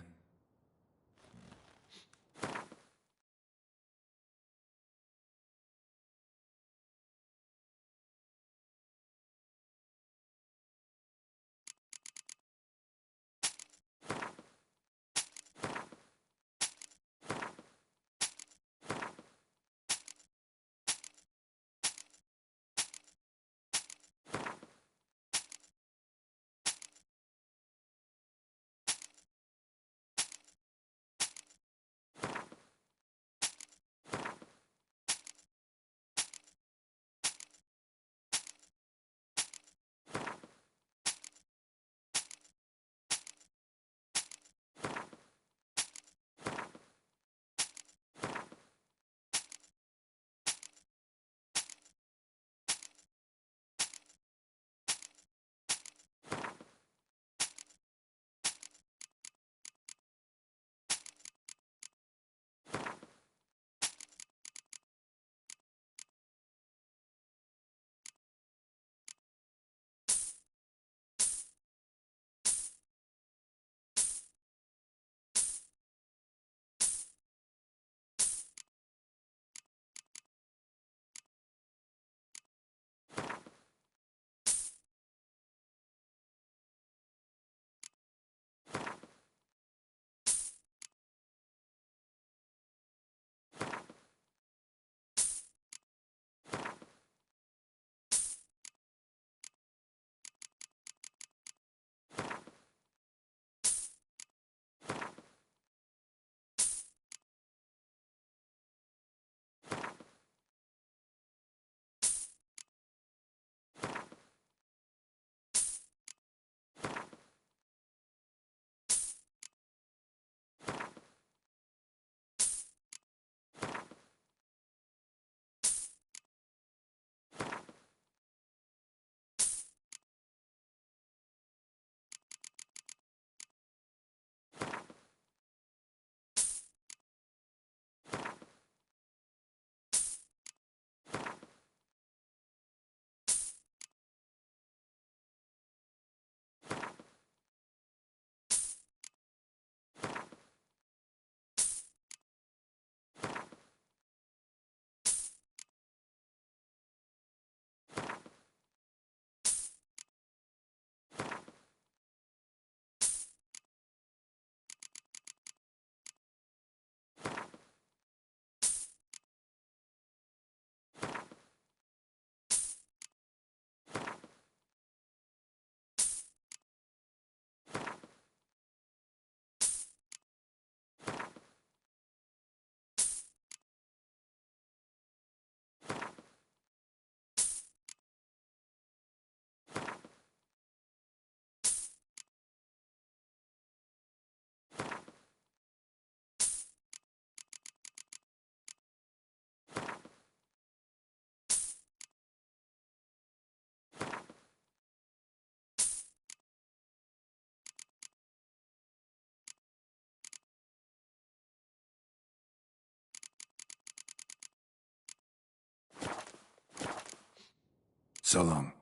So long.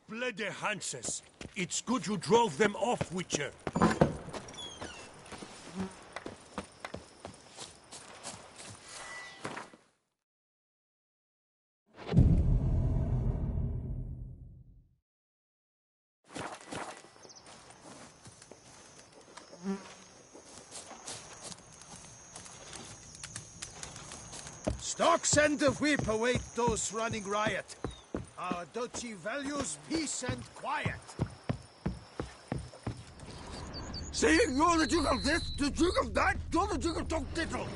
Bloody Hanses. It's good you drove them off, Witcher. Stocks and the whip await those running riot. Our duchy values peace and quiet. Saying you're the Duke of this, the Duke of that, you're the Duke of Tittle.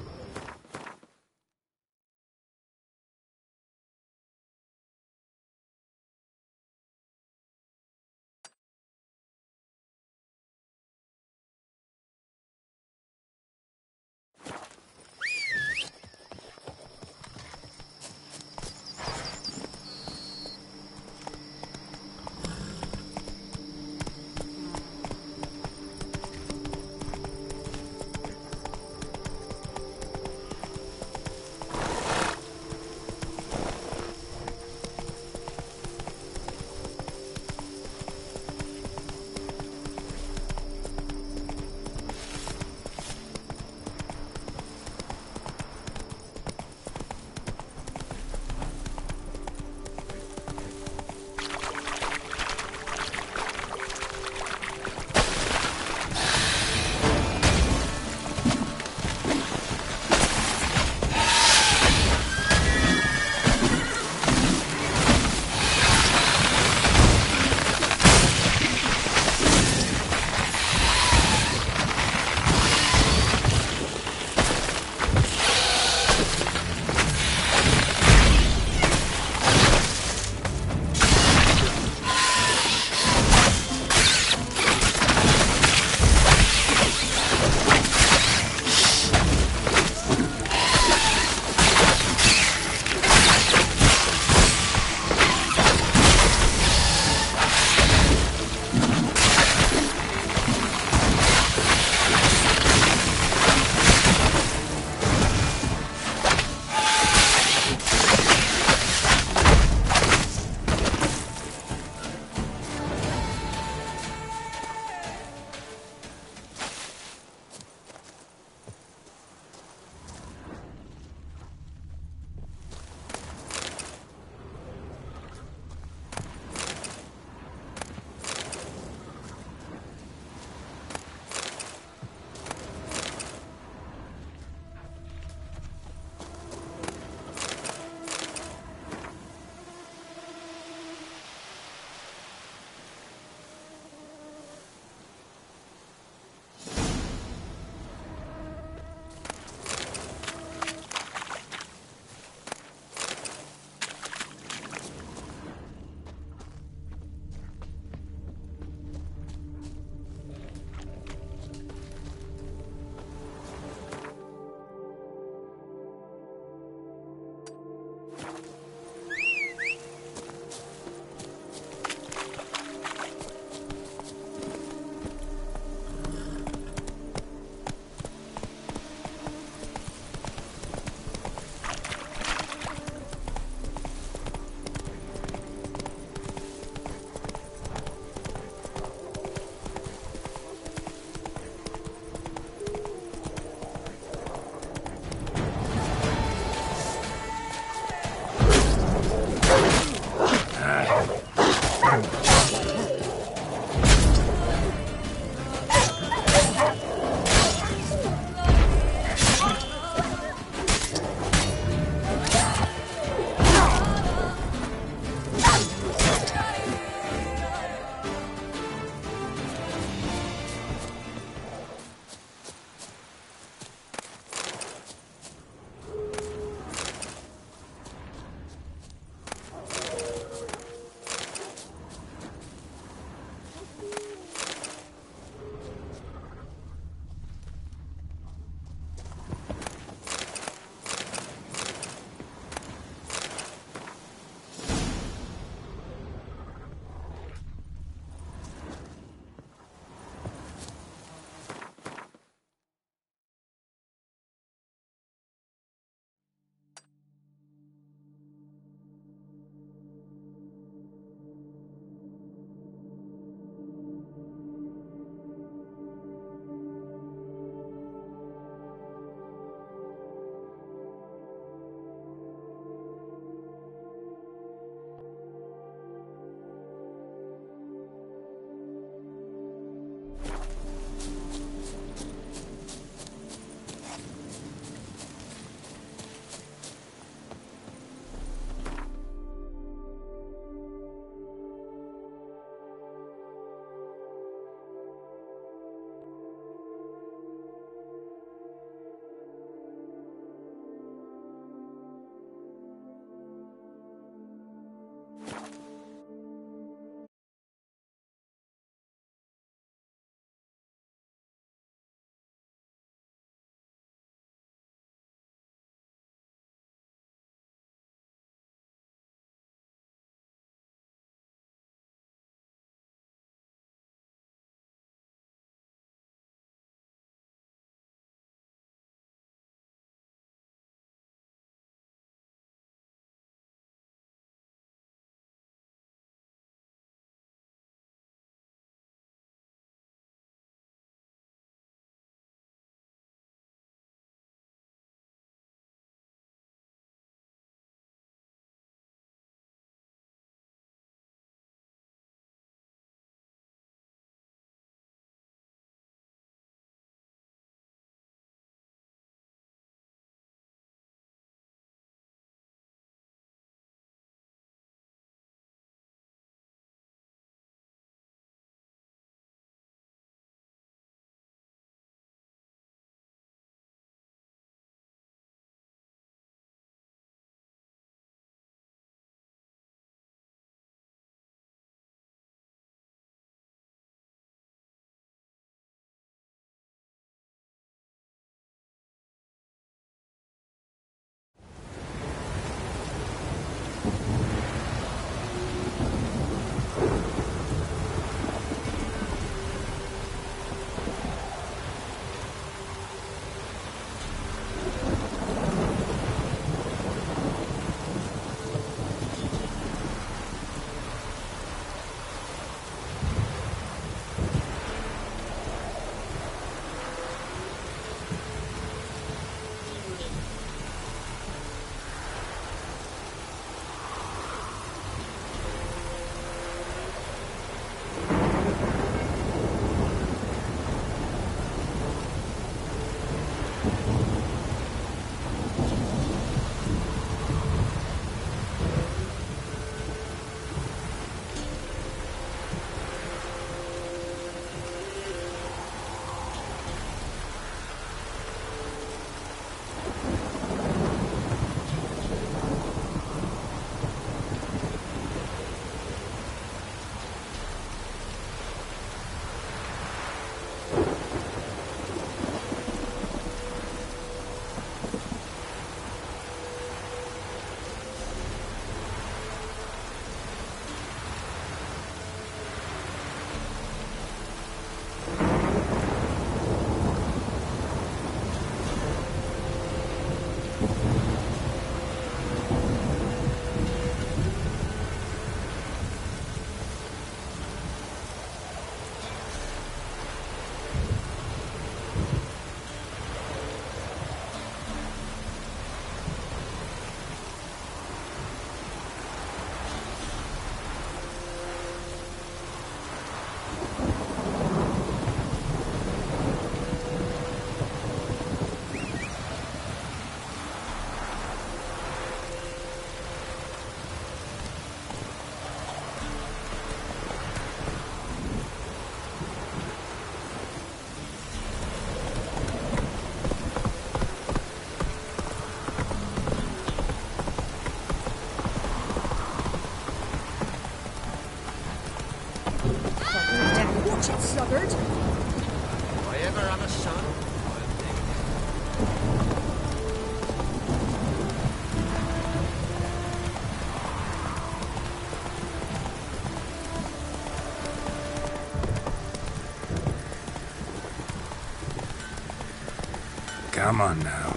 Come on now.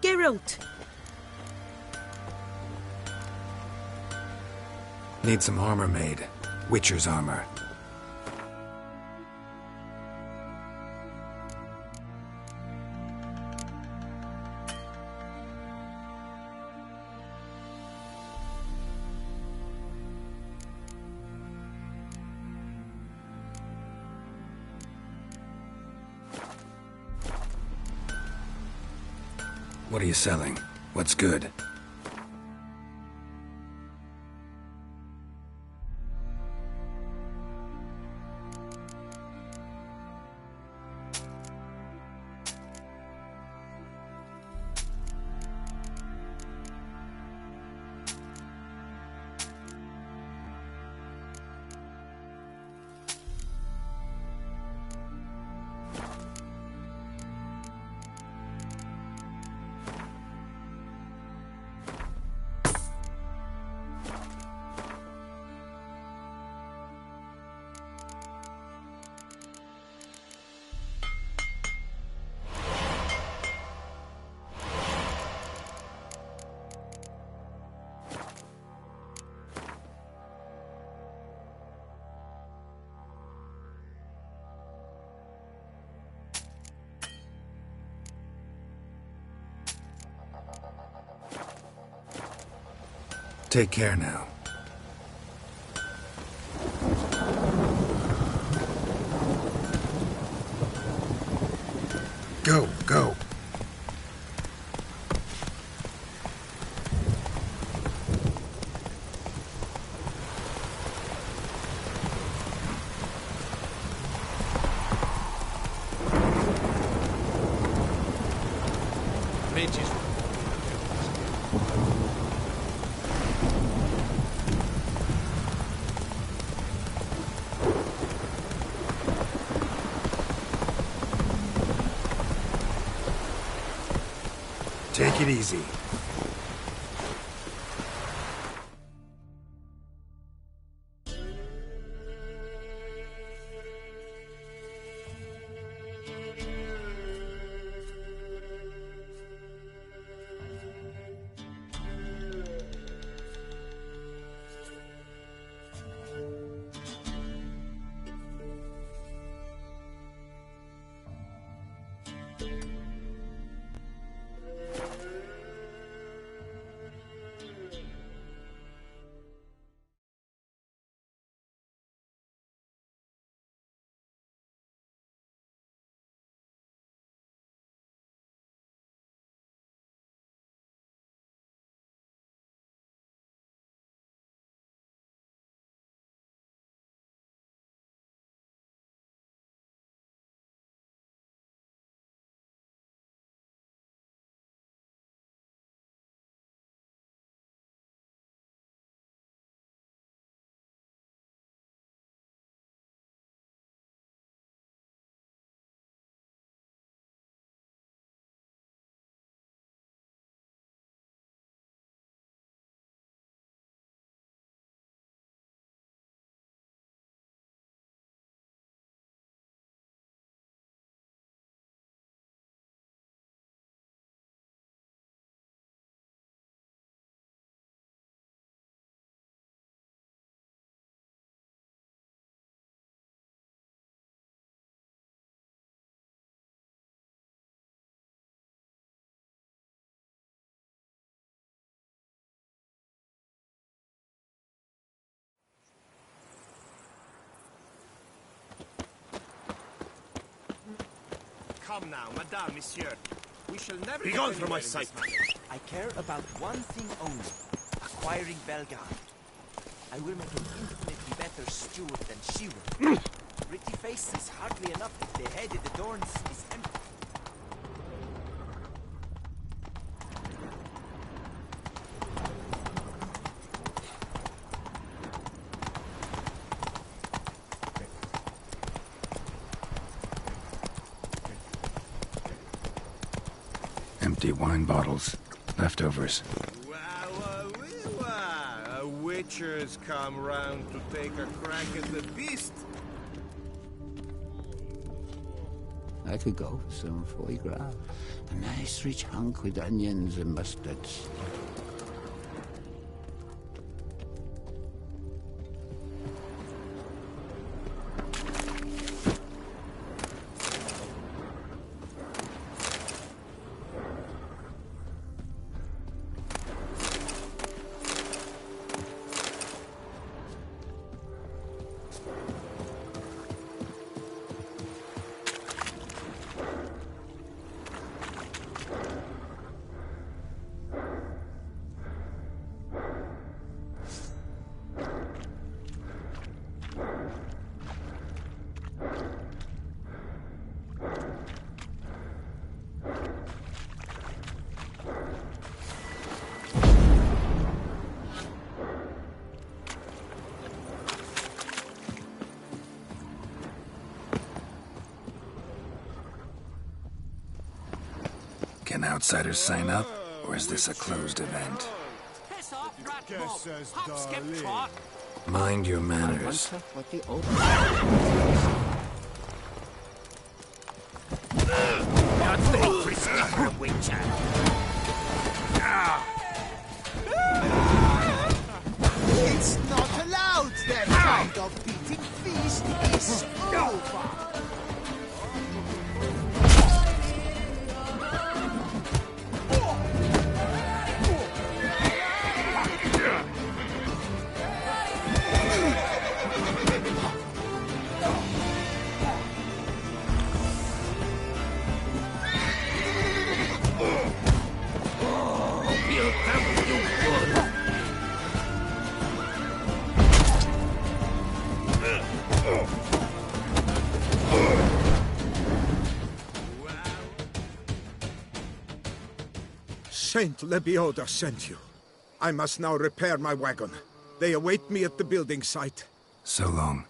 Geralt! Need some armor made. Witcher's armor. What are you selling? What's good? Take care now. Go, go. Take it easy. Come now, madame, monsieur. We shall never Be get gone from anywhere my in sight. this matter. I care about one thing only. Acquiring Belgard. I will make an infinitely better steward than she will. Pretty faces, hardly enough if the head in the Dorns is empty. Empty wine bottles. Leftovers. A witcher's come round to take a crack at the beast. I could go for some foie gras. A nice rich hunk with onions and mustards. Can outsiders sign up, or is this a closed event? Piss off, rat mob! Hop, skip, trot! Mind your manners. Not the frisky witcher. It's not allowed. That kind of beating feast is over. Saint Lebioda sent you. I must now repair my wagon. They await me at the building site. So long.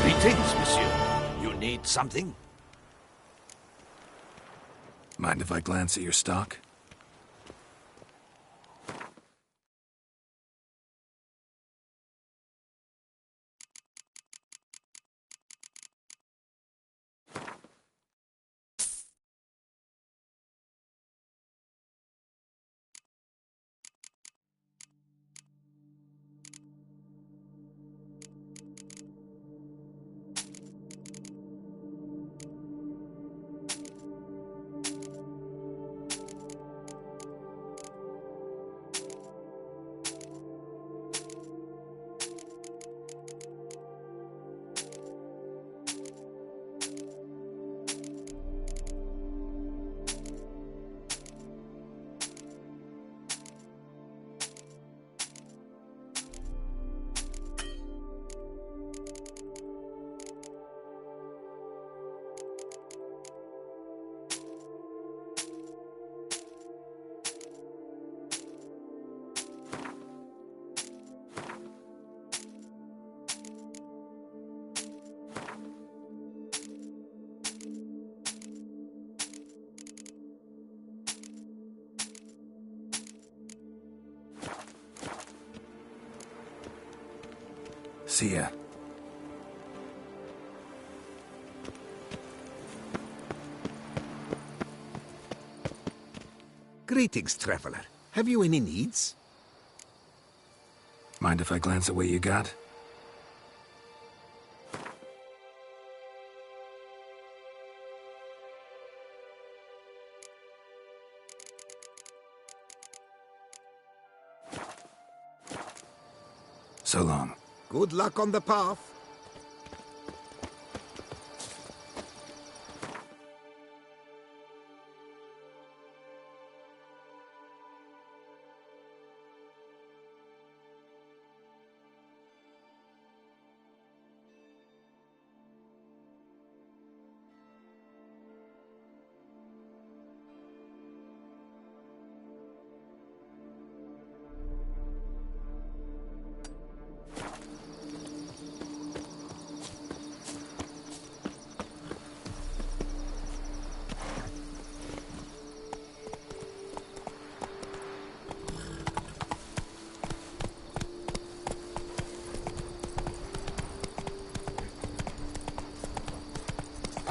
Greetings, monsieur. You need something? Mind if I glance at your stock? See ya. Greetings, traveler. Have you any needs? Mind if I glance at what you got? So long. Good luck on the path.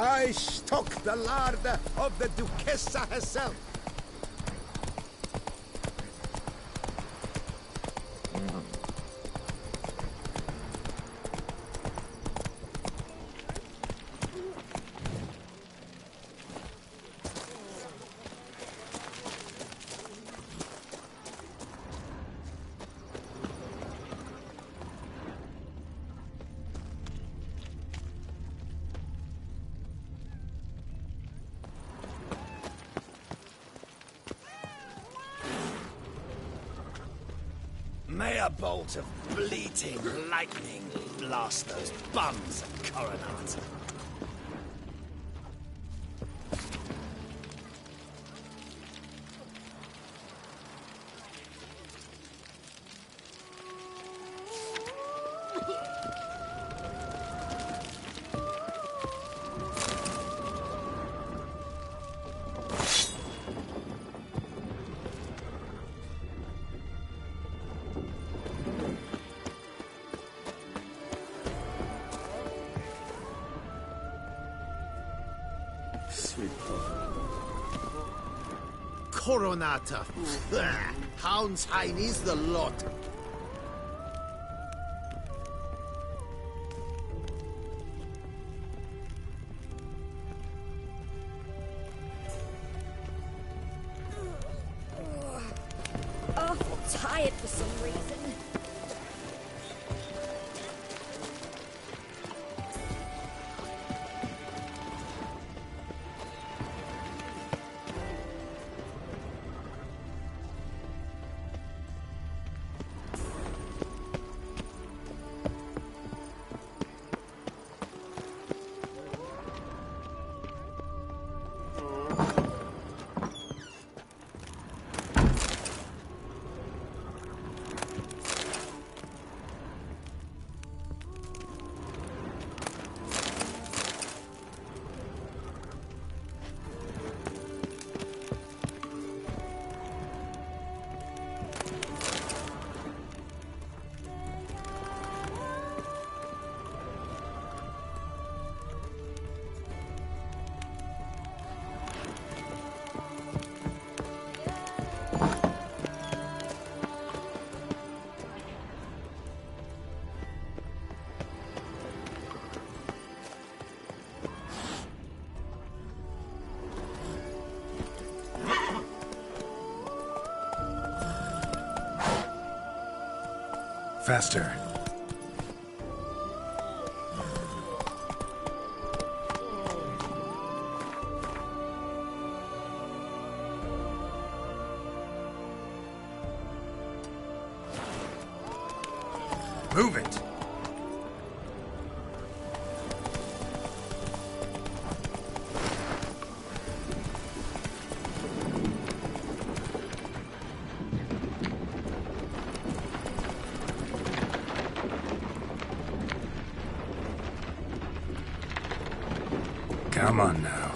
I stock the larder of the Duchessa herself. May a bolt of bleating lightning blast those bums at Coronata. Coronata. Hound's Heine's the lot. Awful tired for some reason. Faster. Move it. Come on now.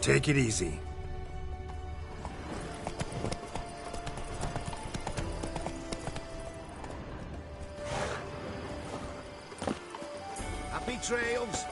Take it easy. Happy trails.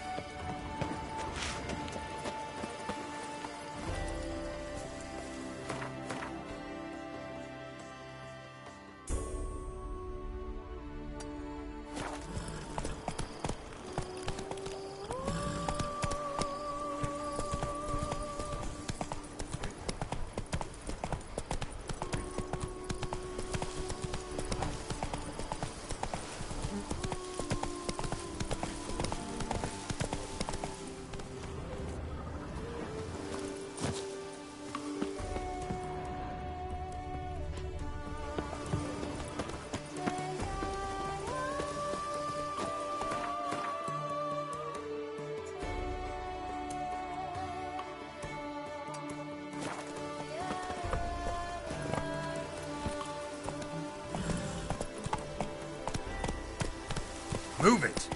Move it!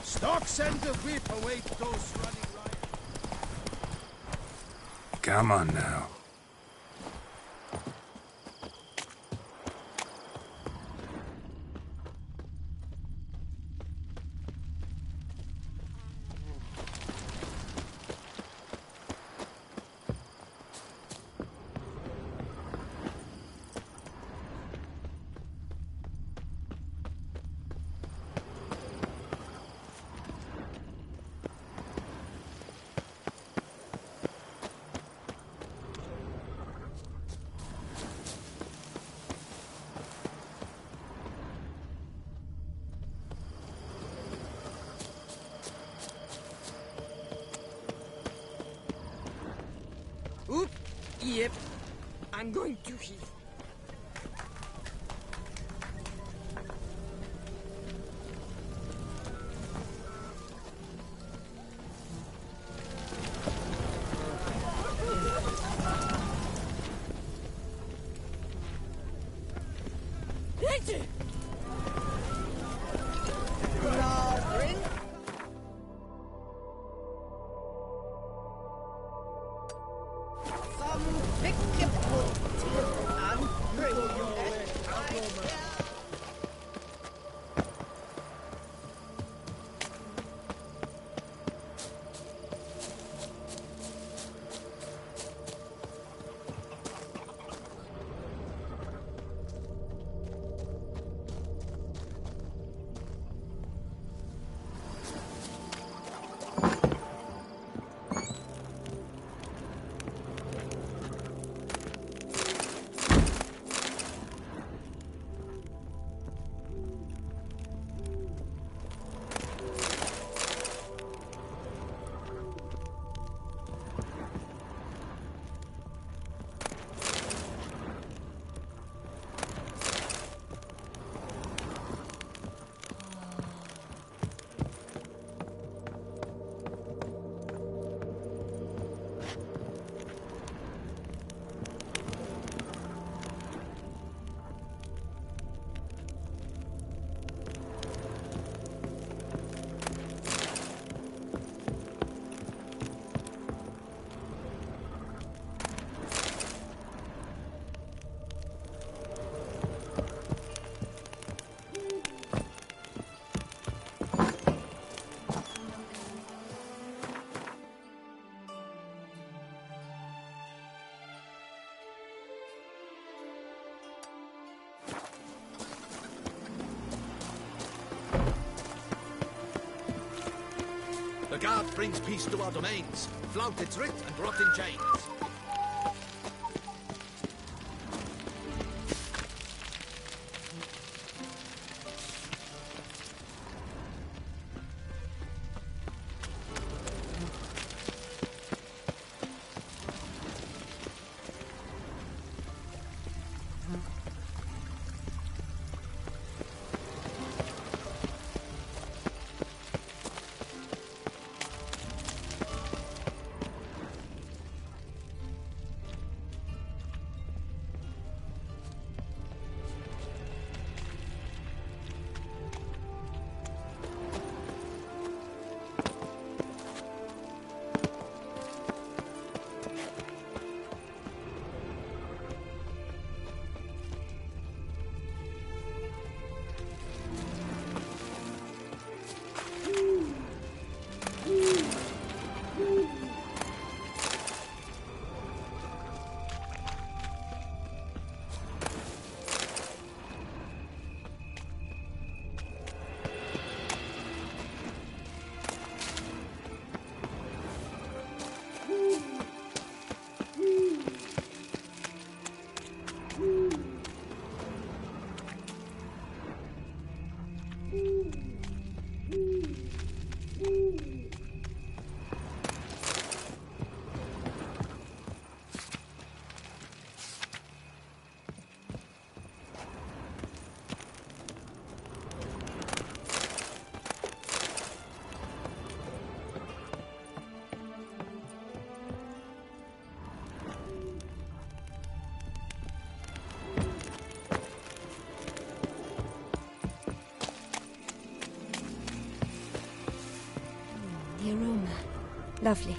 Stocks and the whip await those running riot. Come on now. Oop! Yep. I'm going to heal. The guard brings peace to our domains. Flout its writ and rot in chains. Lovely.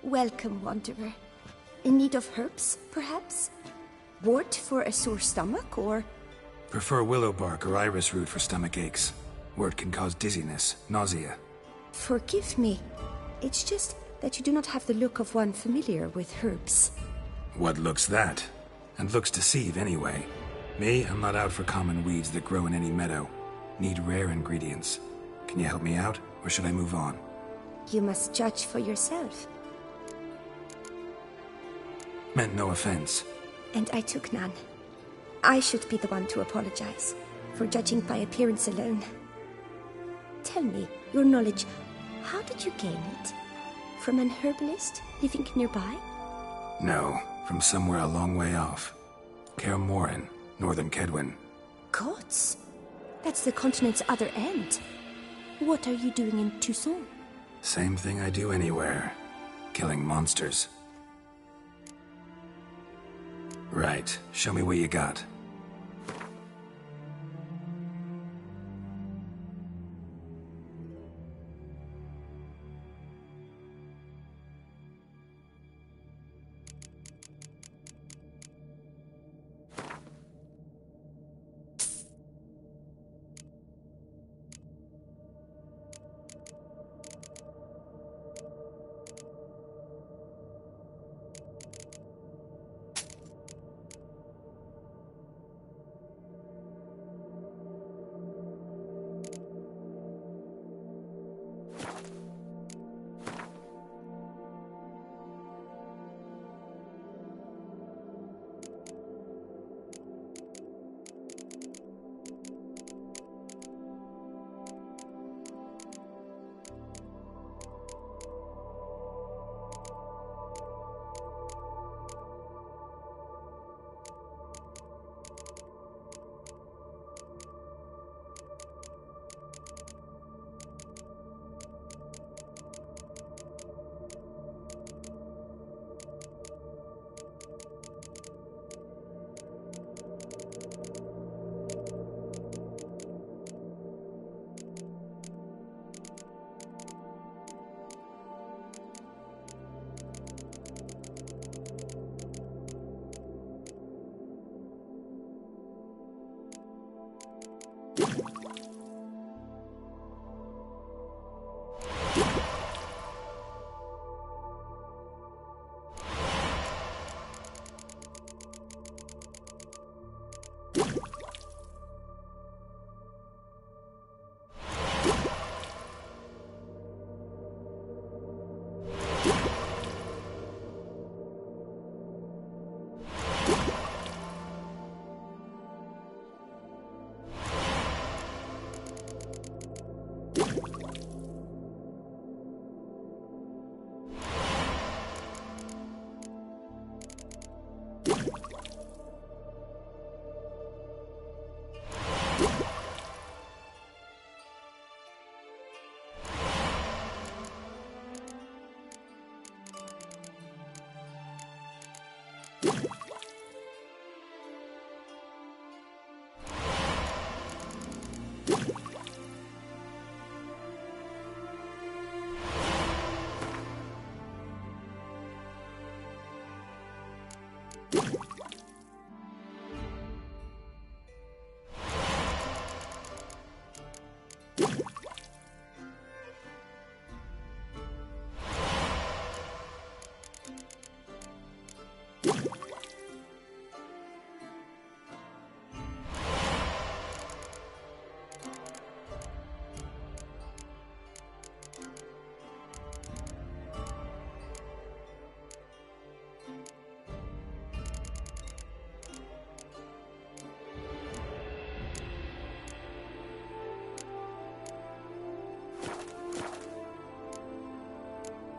Welcome, Wanderer. In need of herbs, perhaps? Wort for a sore stomach, or...? Prefer willow bark or iris root for stomach aches. Wort can cause dizziness, nausea. Forgive me. It's just that you do not have the look of one familiar with herbs. What looks that? And looks deceive anyway. Me, I'm not out for common weeds that grow in any meadow. Need rare ingredients. Can you help me out, or should I move on? You must judge for yourself. Meant no offense. And I took none. I should be the one to apologize for judging by appearance alone. Tell me, your knowledge, how did you gain it? From an herbalist living nearby? No, from somewhere a long way off. Kaer Morhen, northern Kedwin. Gods! That's the continent's other end. What are you doing in Toussaint? Same thing I do anywhere. Killing monsters. Right. Show me what you got.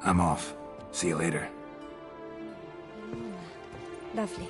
I'm off. See you later. Lovely.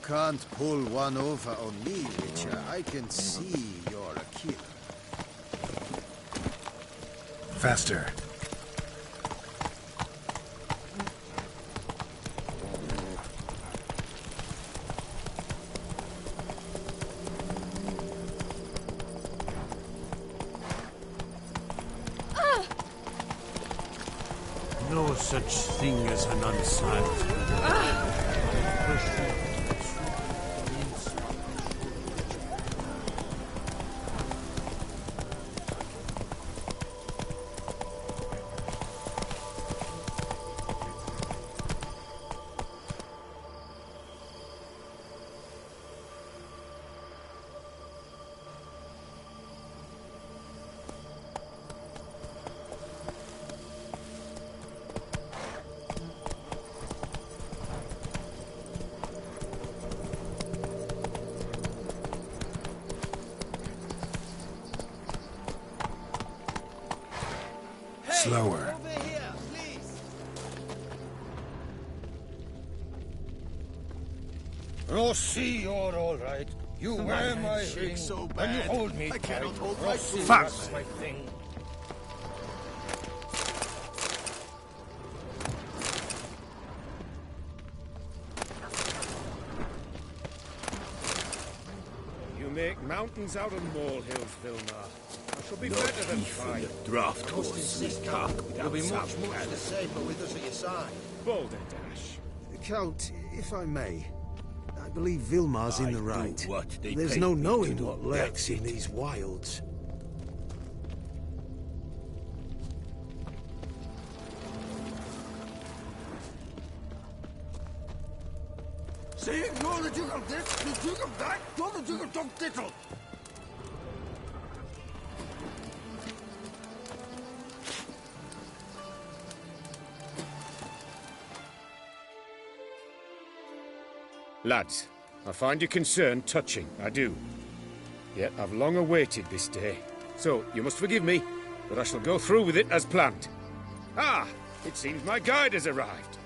can't pull one over on me, Witcher. I can see you're a killer. Faster. No such thing as an unsilent. Slower. Rossi, you're all right. You wear my ring so bad. when you hold me I tight. cannot hold my Rossi, food. that's my thing. You make mountains out of molehills, Vilmar. I shall be No better than thief in fine. the draft horse is talk You'll without be some much the same, but with us at your side. Balderdash. Count, if I may, I believe Vilmar's in I the do right. what they There's pay no me knowing to what do. lurks That's in it. these wilds. See, you're the Duke of this, the Duke of that, you're the Duke of Dog Tittle. Lads, I find your concern touching, I do. Yet I've long awaited this day. So, you must forgive me, but I shall go through with it as planned. Ah, it seems my guide has arrived.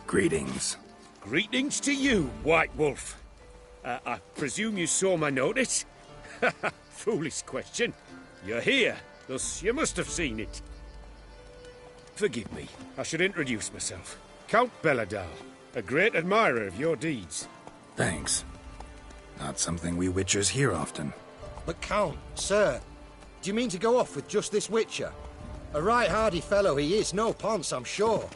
Greetings. Greetings to you, White Wolf. I presume you saw my notice? Foolish question. You're here, thus you must have seen it. Forgive me, I should introduce myself. Count Belladal, a great admirer of your deeds. Thanks. Not something we Witchers hear often. But Count, sir, do you mean to go off with just this Witcher? A right hardy fellow he is, no ponce, I'm sure.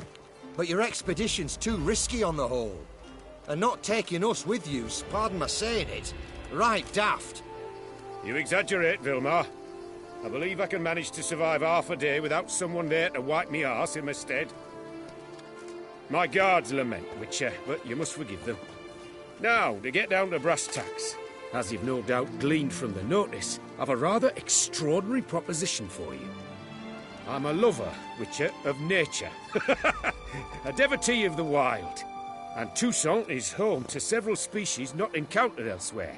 But your expedition's too risky on the whole. And not taking us with you's, pardon my saying it, right daft. You exaggerate, Vilmar. I believe I can manage to survive half a day without someone there to wipe me arse in my stead. My guards lament, Witcher, but you must forgive them. Now, to get down to brass tacks. As you've no doubt gleaned from the notice, I've a rather extraordinary proposition for you. I'm a lover, Witcher, of nature. A devotee of the wild. And Toussaint is home to several species not encountered elsewhere.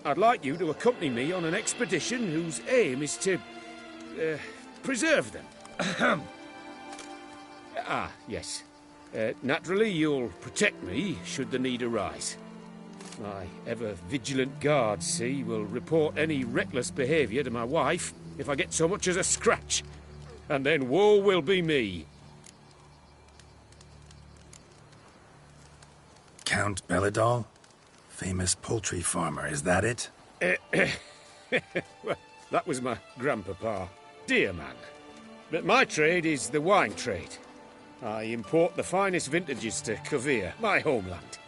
I'd like you to accompany me on an expedition whose aim is to preserve them. Ah, yes. Naturally, you'll protect me should the need arise. My ever-vigilant guards, see, will report any reckless behaviour to my wife if I get so much as a scratch. And then woe will be me. Count Belladal? Famous poultry farmer, is that it? Well, that was my grandpapa. Dear man. But my trade is the wine trade. I import the finest vintages to Covere, my homeland.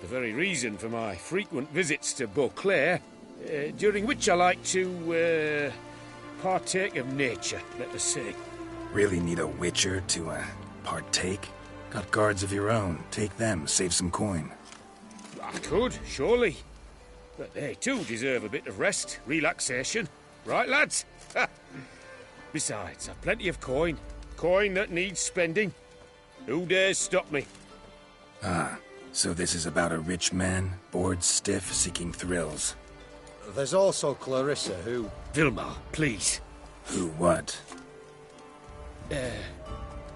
The very reason for my frequent visits to Beauclair, during which I like to, partake of nature, let us say. Really need a Witcher to, partake? Got guards of your own. Take them, save some coin. I could, surely. But they too deserve a bit of rest, relaxation. Right, lads? Besides, I've plenty of coin. Coin that needs spending. Who dares stop me? Ah, so this is about a rich man, bored stiff, seeking thrills. There's also Clarissa, who... Vilmar, please. Who what?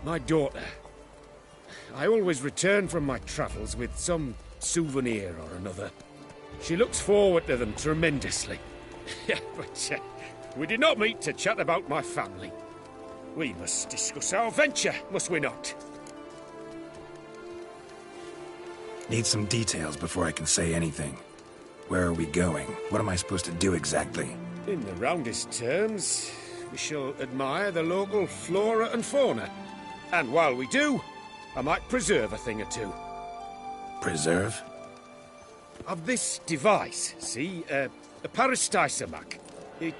My daughter. I always return from my travels with some souvenir or another. She looks forward to them tremendously. But we did not meet to chat about my family. We must discuss our venture, must we not? Need some details before I can say anything. Where are we going? What am I supposed to do exactly? In the roundest terms, we shall admire the local flora and fauna. And while we do, I might preserve a thing or two. Preserve? Of this device, see? A parastisomac. It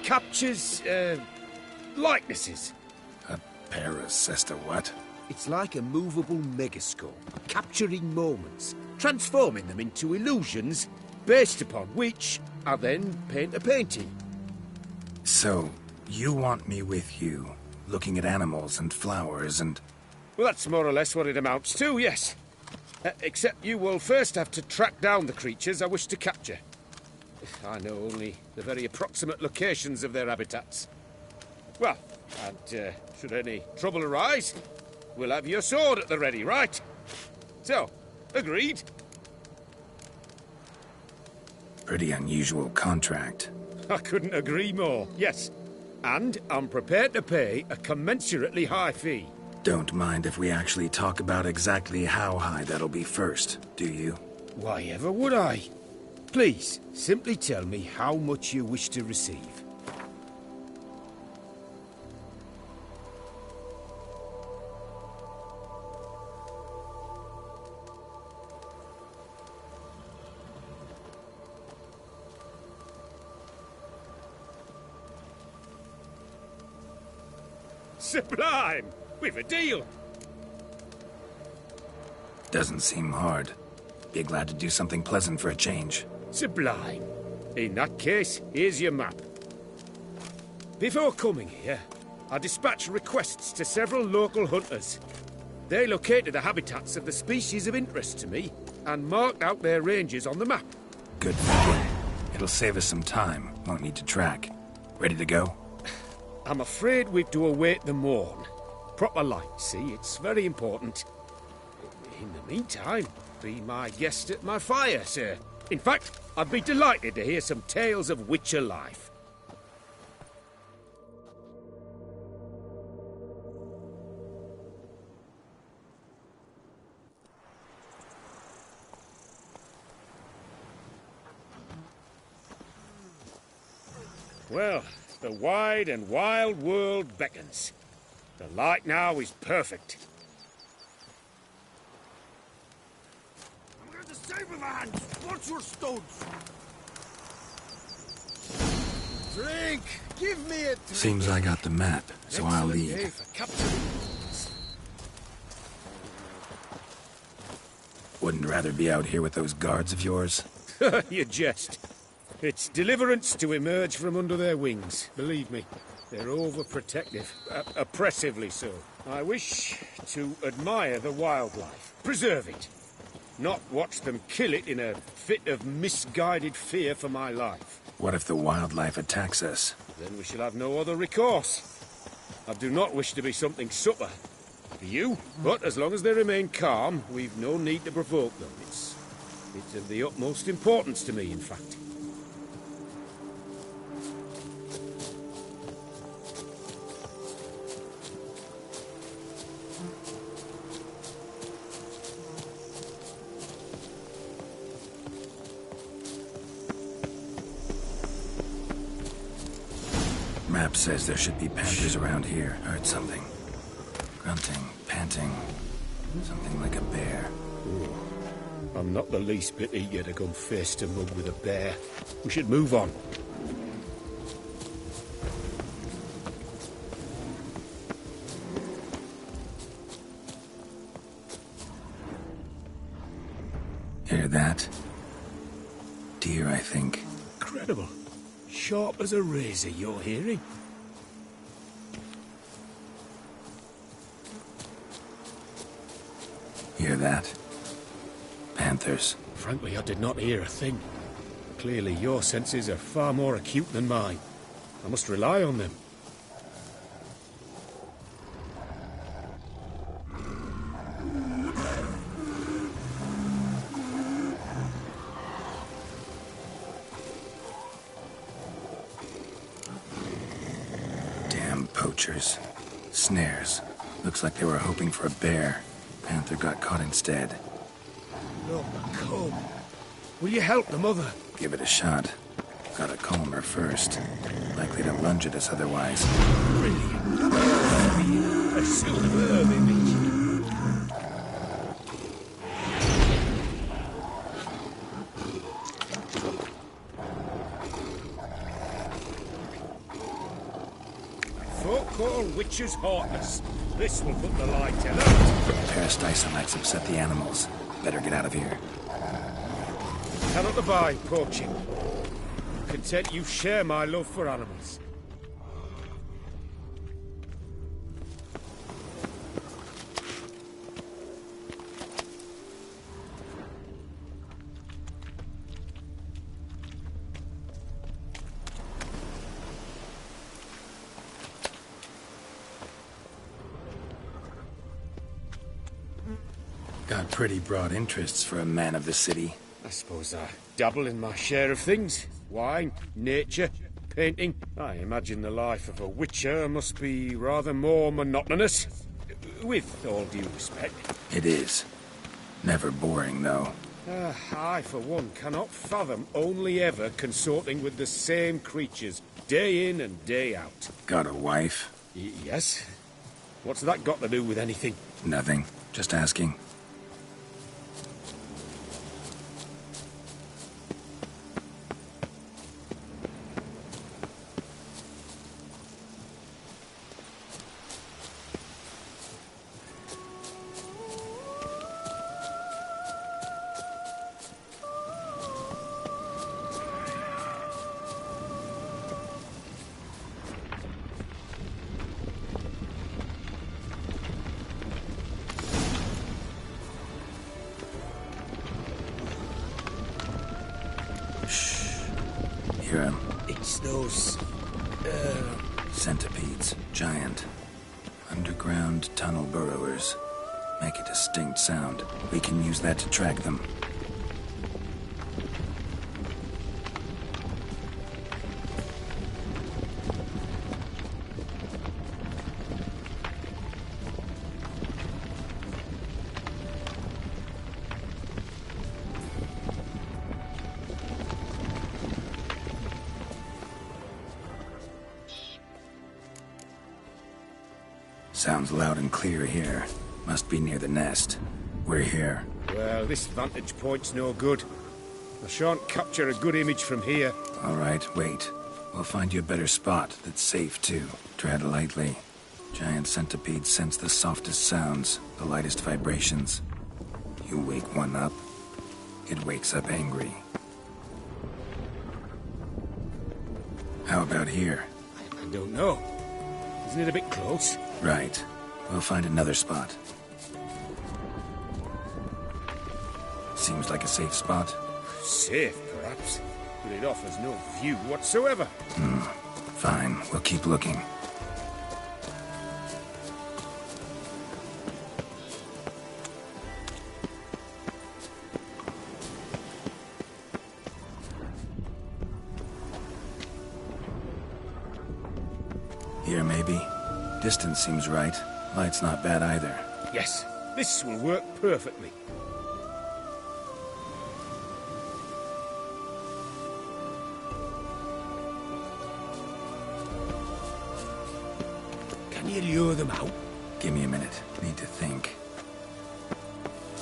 captures, likenesses. A parasesta what? It's like a movable megascope, capturing moments, transforming them into illusions, based upon which I then paint a painting. So, you want me with you, looking at animals and flowers and... Well, that's more or less what it amounts to, yes. Except you will first have to track down the creatures I wish to capture. I know only the very approximate locations of their habitats. Well, and should any trouble arise, we'll have your sword at the ready, right? So, agreed? Pretty unusual contract. I couldn't agree more, yes. And I'm prepared to pay a commensurately high fee. Don't mind if we actually talk about exactly how high that'll be first, do you? Why ever would I? Please, simply tell me how much you wish to receive. Sublime! We've a deal! Doesn't seem hard. Be glad to do something pleasant for a change. Sublime. In that case, here's your map. Before coming here, I dispatched requests to several local hunters. They located the habitats of the species of interest to me and marked out their ranges on the map. Good thinking. It'll save us some time. Won't need to track. Ready to go? I'm afraid we've to await the morn. Proper light, see? It's very important. In the meantime, be my guest at my fire, sir. In fact, I'd be delighted to hear some tales of Witcher life. Well, the wide and wild world beckons. The light now is perfect. I'm going to save with my hands. Watch your stones. Drink! Give me a drink! Seems I got the map, so I'll lead. Wouldn't rather be out here with those guards of yours? You jest. It's deliverance to emerge from under their wings, believe me. They're overprotective, oppressively so. I wish to admire the wildlife, preserve it, not watch them kill it in a fit of misguided fear for my life. What if the wildlife attacks us? Then we shall have no other recourse. I do not wish to be something supper for you, but as long as they remain calm, we've no need to provoke them. It's of the utmost importance to me, in fact. Map says there should be panthers around here. Heard something. Grunting, panting. Something like a bear. Ooh. I'm not the least bit eager to come face to mug with a bear. We should move on. Hear that? Deer, I think. Incredible. Sharp as a razor, you're hearing. Hear that? Panthers. Frankly, I did not hear a thing. Clearly, your senses are far more acute than mine. I must rely on them. Poachers. Snares. Looks like they were hoping for a bear. Panther got caught instead. Look, come. Will you help the mother? Give it a shot. Gotta calm her first. Likely to lunge at us otherwise. Brilliant. A superb image. Folk call witches heartless. This will put the light out. Parasticite upset the animals. Better get out of here. Cannot abide poaching. Content you share my love for animals. Got pretty broad interests for a man of the city. I suppose I dabble in my share of things. Wine, nature, painting. I imagine the life of a witcher must be rather more monotonous. With all due respect. It is. Never boring, though. I, for one, cannot fathom only ever consorting with the same creatures, day in and day out. Got a wife? Yes. What's that got to do with anything? Nothing. Just asking. It's those... Centipedes. Giant. Underground tunnel burrowers. Make a distinct sound. We can use that to track them. Sounds loud and clear here. Must be near the nest. We're here. Well, this vantage point's no good. I shan't capture a good image from here. All right, wait. We'll find you a better spot that's safe, too. Tread lightly. Giant centipedes sense the softest sounds, the lightest vibrations. You wake one up, it wakes up angry. How about here? I don't know. Isn't it a bit close? Right. We'll find another spot. Seems like a safe spot. Safe, perhaps. But it offers no view whatsoever. Fine. We'll keep looking. Here, maybe. Distance seems right. Light's not bad either. Yes, this will work perfectly. Can you lure them out? Give me a minute. Need to think.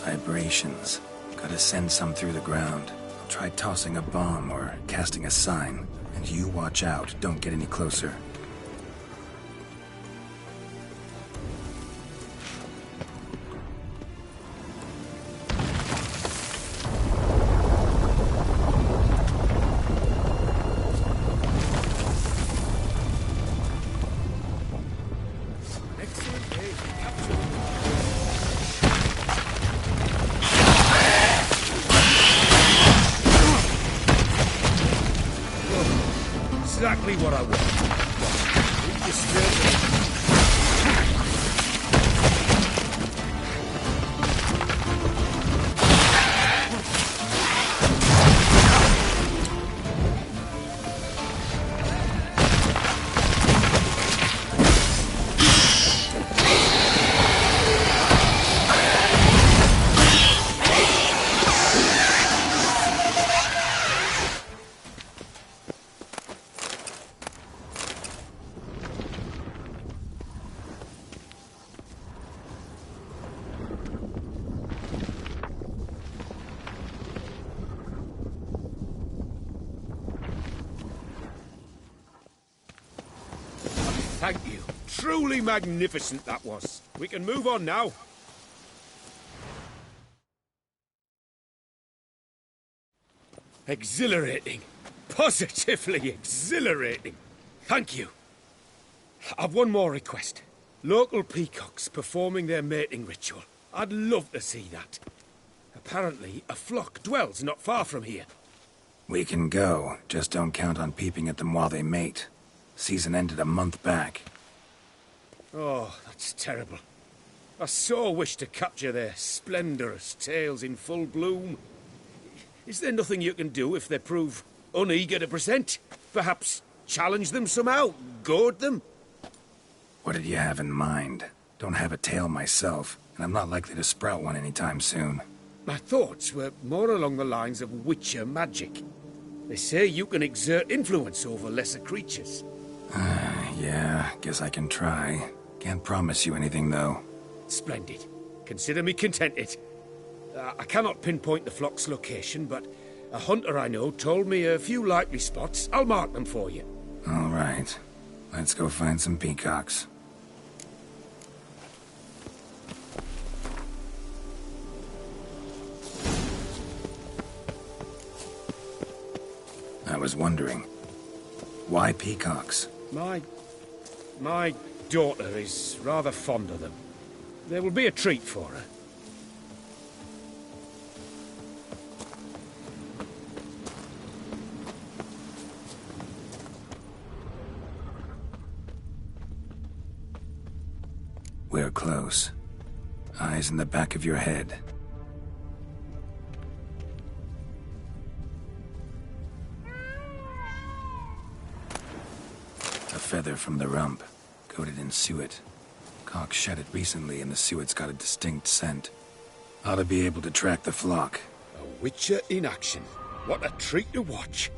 Vibrations. Gotta send some through the ground. I'll try tossing a bomb or casting a sign. And you watch out. Don't get any closer. Exactly what I want. Thank you. Truly magnificent that was. We can move on now. Exhilarating. Positively exhilarating. Thank you. I've one more request. Local peacocks performing their mating ritual. I'd love to see that. Apparently, a flock dwells not far from here. We can go, just don't count on peeping at them while they mate. Season ended a month back. Oh, that's terrible. I so wish to capture their splendorous tails in full bloom. Is there nothing you can do if they prove uneager to present? Perhaps challenge them somehow? Goad them? What did you have in mind? Don't have a tail myself, and I'm not likely to sprout one anytime soon. My thoughts were more along the lines of witcher magic. They say you can exert influence over lesser creatures. Yeah, guess I can try. Can't promise you anything, though. Splendid. Consider me contented. I cannot pinpoint the flock's location, but a hunter I know told me a few likely spots. I'll mark them for you. All right. Let's go find some peacocks. I was wondering, why peacocks? My daughter is rather fond of them. There will be a treat for her. We're close. Eyes in the back of your head. A feather from the rump, coated in suet. Cock shed it recently and the suet's got a distinct scent. Ought to be able to track the flock. A witcher in action. What a treat to watch.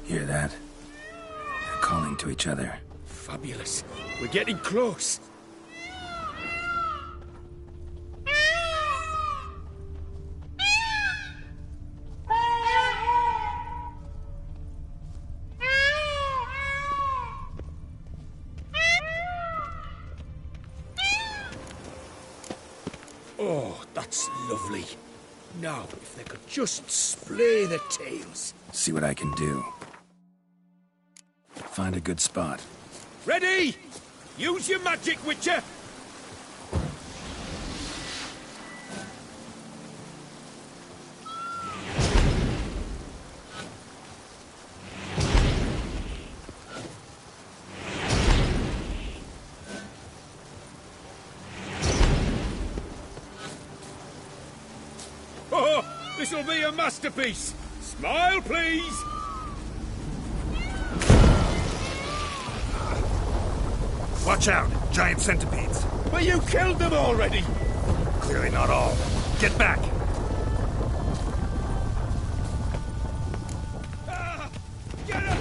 Hear that? They're calling to each other. Fabulous. We're getting close. Oh, that's lovely. Now, if they could just splay their tails. See what I can do. Find a good spot. Ready? Use your magic, Witcher! Oh, this'll be a masterpiece! Smile, please! Watch out! Giant centipedes! But you killed them already! Clearly not all. Get back! Get up!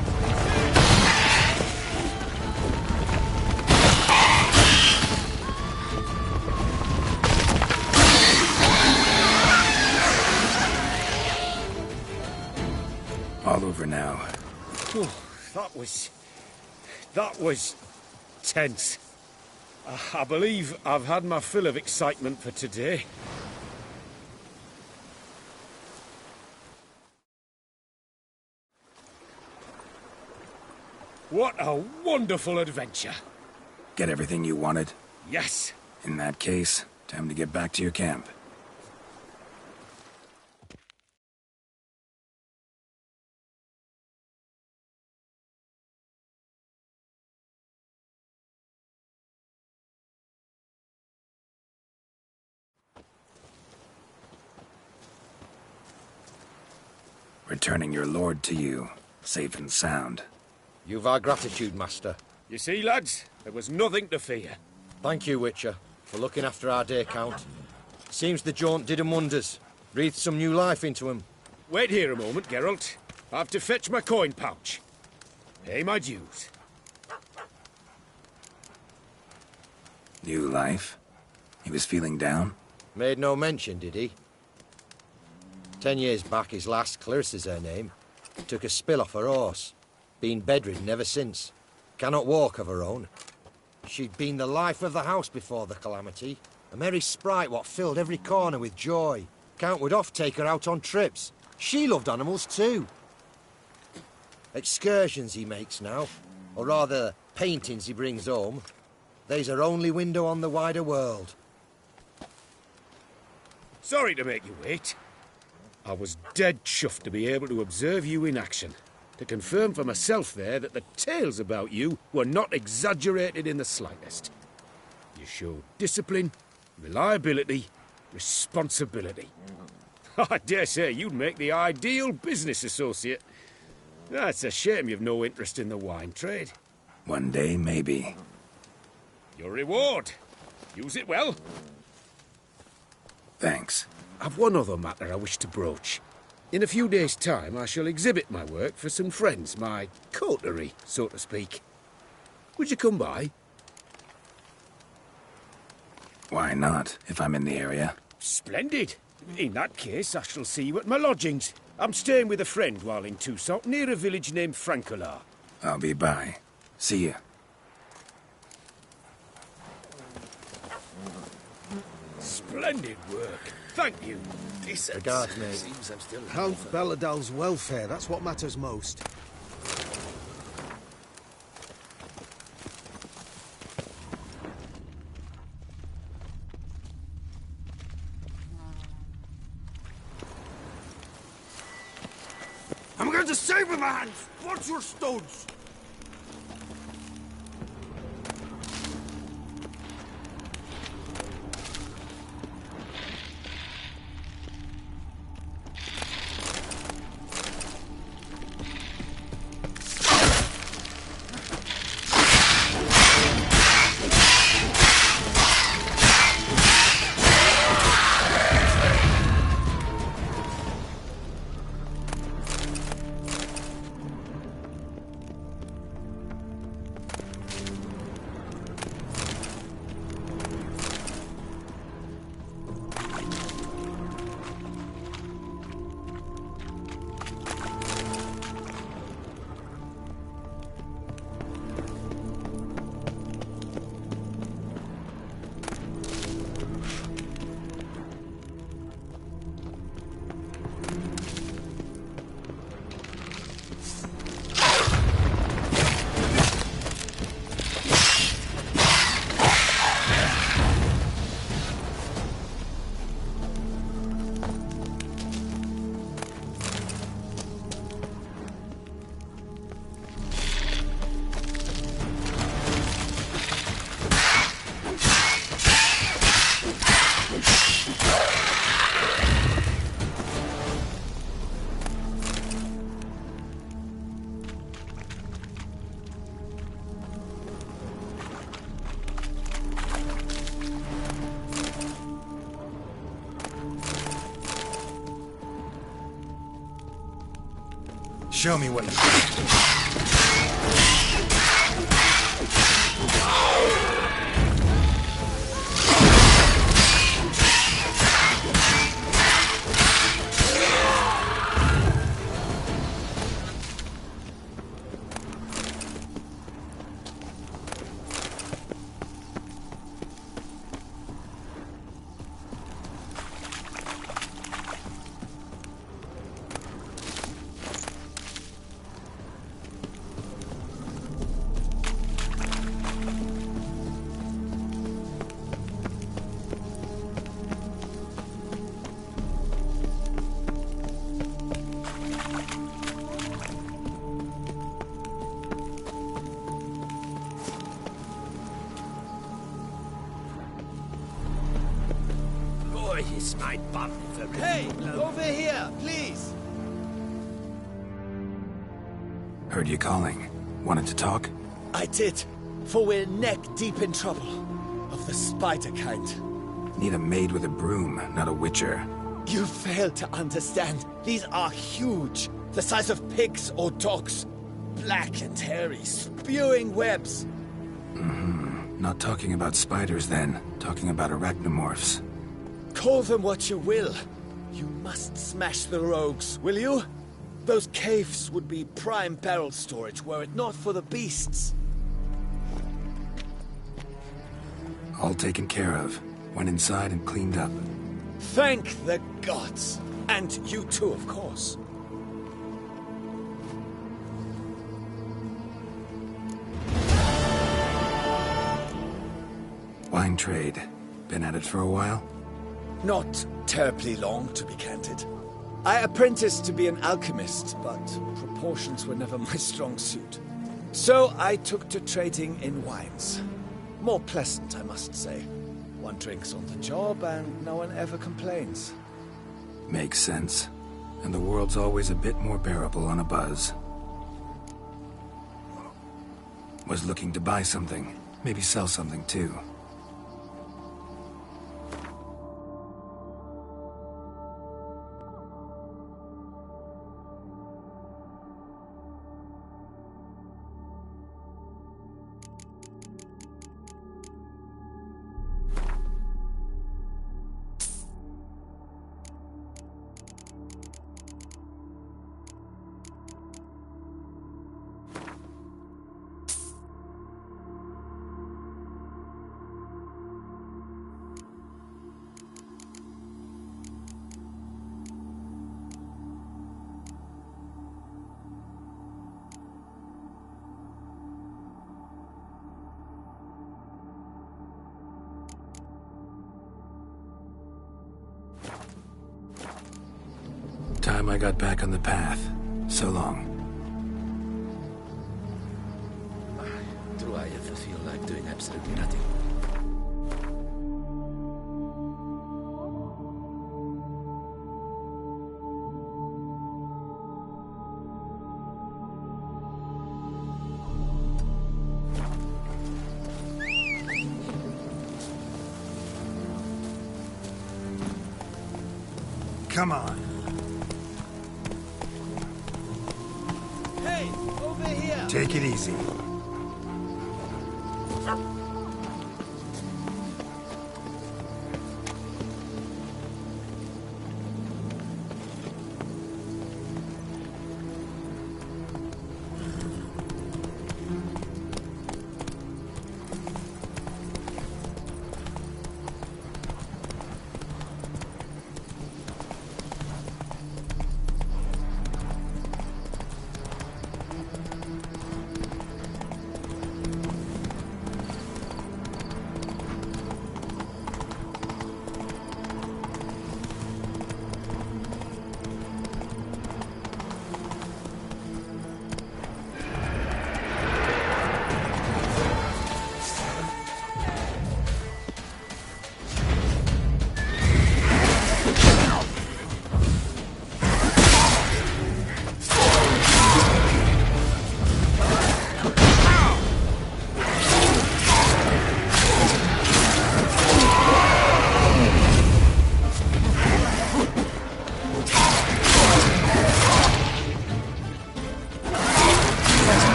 All over now. Oh, that was tense. I believe I've had my fill of excitement for today. What a wonderful adventure. Get everything you wanted? Yes. In that case, time to get back to your camp. Returning your lord to you, safe and sound. You've our gratitude, Master. You see, lads, there was nothing to fear. Thank you, Witcher, for looking after our day count. Seems the jaunt did 'em wonders. Breathed some new life into 'em. Wait here a moment, Geralt. I have to fetch my coin pouch. Pay my dues. New life? He was feeling down? Made no mention, did he? 10 years back, his last, Clarissa's her name, took a spill off her horse. Been bedridden ever since. Cannot walk of her own. She'd been the life of the house before the calamity. A merry sprite what filled every corner with joy. Count would oft take her out on trips. She loved animals too. Excursions he makes now, or rather, paintings he brings home. They's her only window on the wider world. Sorry to make you wait. I was dead chuffed to be able to observe you in action. To confirm for myself there that the tales about you were not exaggerated in the slightest. You showed discipline, reliability, responsibility. I dare say you'd make the ideal business associate. It's a shame you've no interest in the wine trade. One day, maybe. Your reward. Use it well. Thanks. I've one other matter I wish to broach. In a few days' time, I shall exhibit my work for some friends, my coterie, so to speak. Would you come by? Why not, if I'm in the area? Splendid. In that case, I shall see you at my lodgings. I'm staying with a friend while in Toussaint, near a village named Francois. I'll be by. See you. Splendid work. Thank you. Decent. Regards, mate. Seems I'm still Count Belladal's welfare, that's what matters most. I'm going to save with my hands! Watch your stones! Show me what you Is my bum for Hey, over here, please. Heard you calling. Wanted to talk? I did, for we're neck-deep in trouble. Of the spider kind. Need a maid with a broom, not a witcher. You fail to understand. These are huge. The size of pigs or dogs. Black and hairy, spewing webs. Not talking about spiders then. Talking about arachnomorphs. Call them what you will. You must smash the rogues, will you? Those caves would be prime barrel storage were it not for the beasts. All taken care of. Went inside and cleaned up. Thank the gods. And you too, of course. Wine trade. Been at it for a while? Not terribly long, to be candid. I apprenticed to be an alchemist, but proportions were never my strong suit. So I took to trading in wines. More pleasant, I must say. One drinks on the job and no one ever complains. Makes sense. And the world's always a bit more bearable on a buzz. Was looking to buy something. Maybe sell something too. Time I got back on the path. So long. Do I ever feel like doing absolutely nothing? Come on. Hey, over here! Take it easy.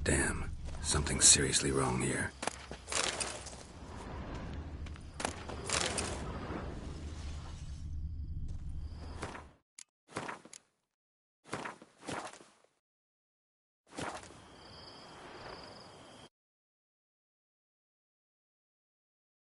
Damn, something's seriously wrong here.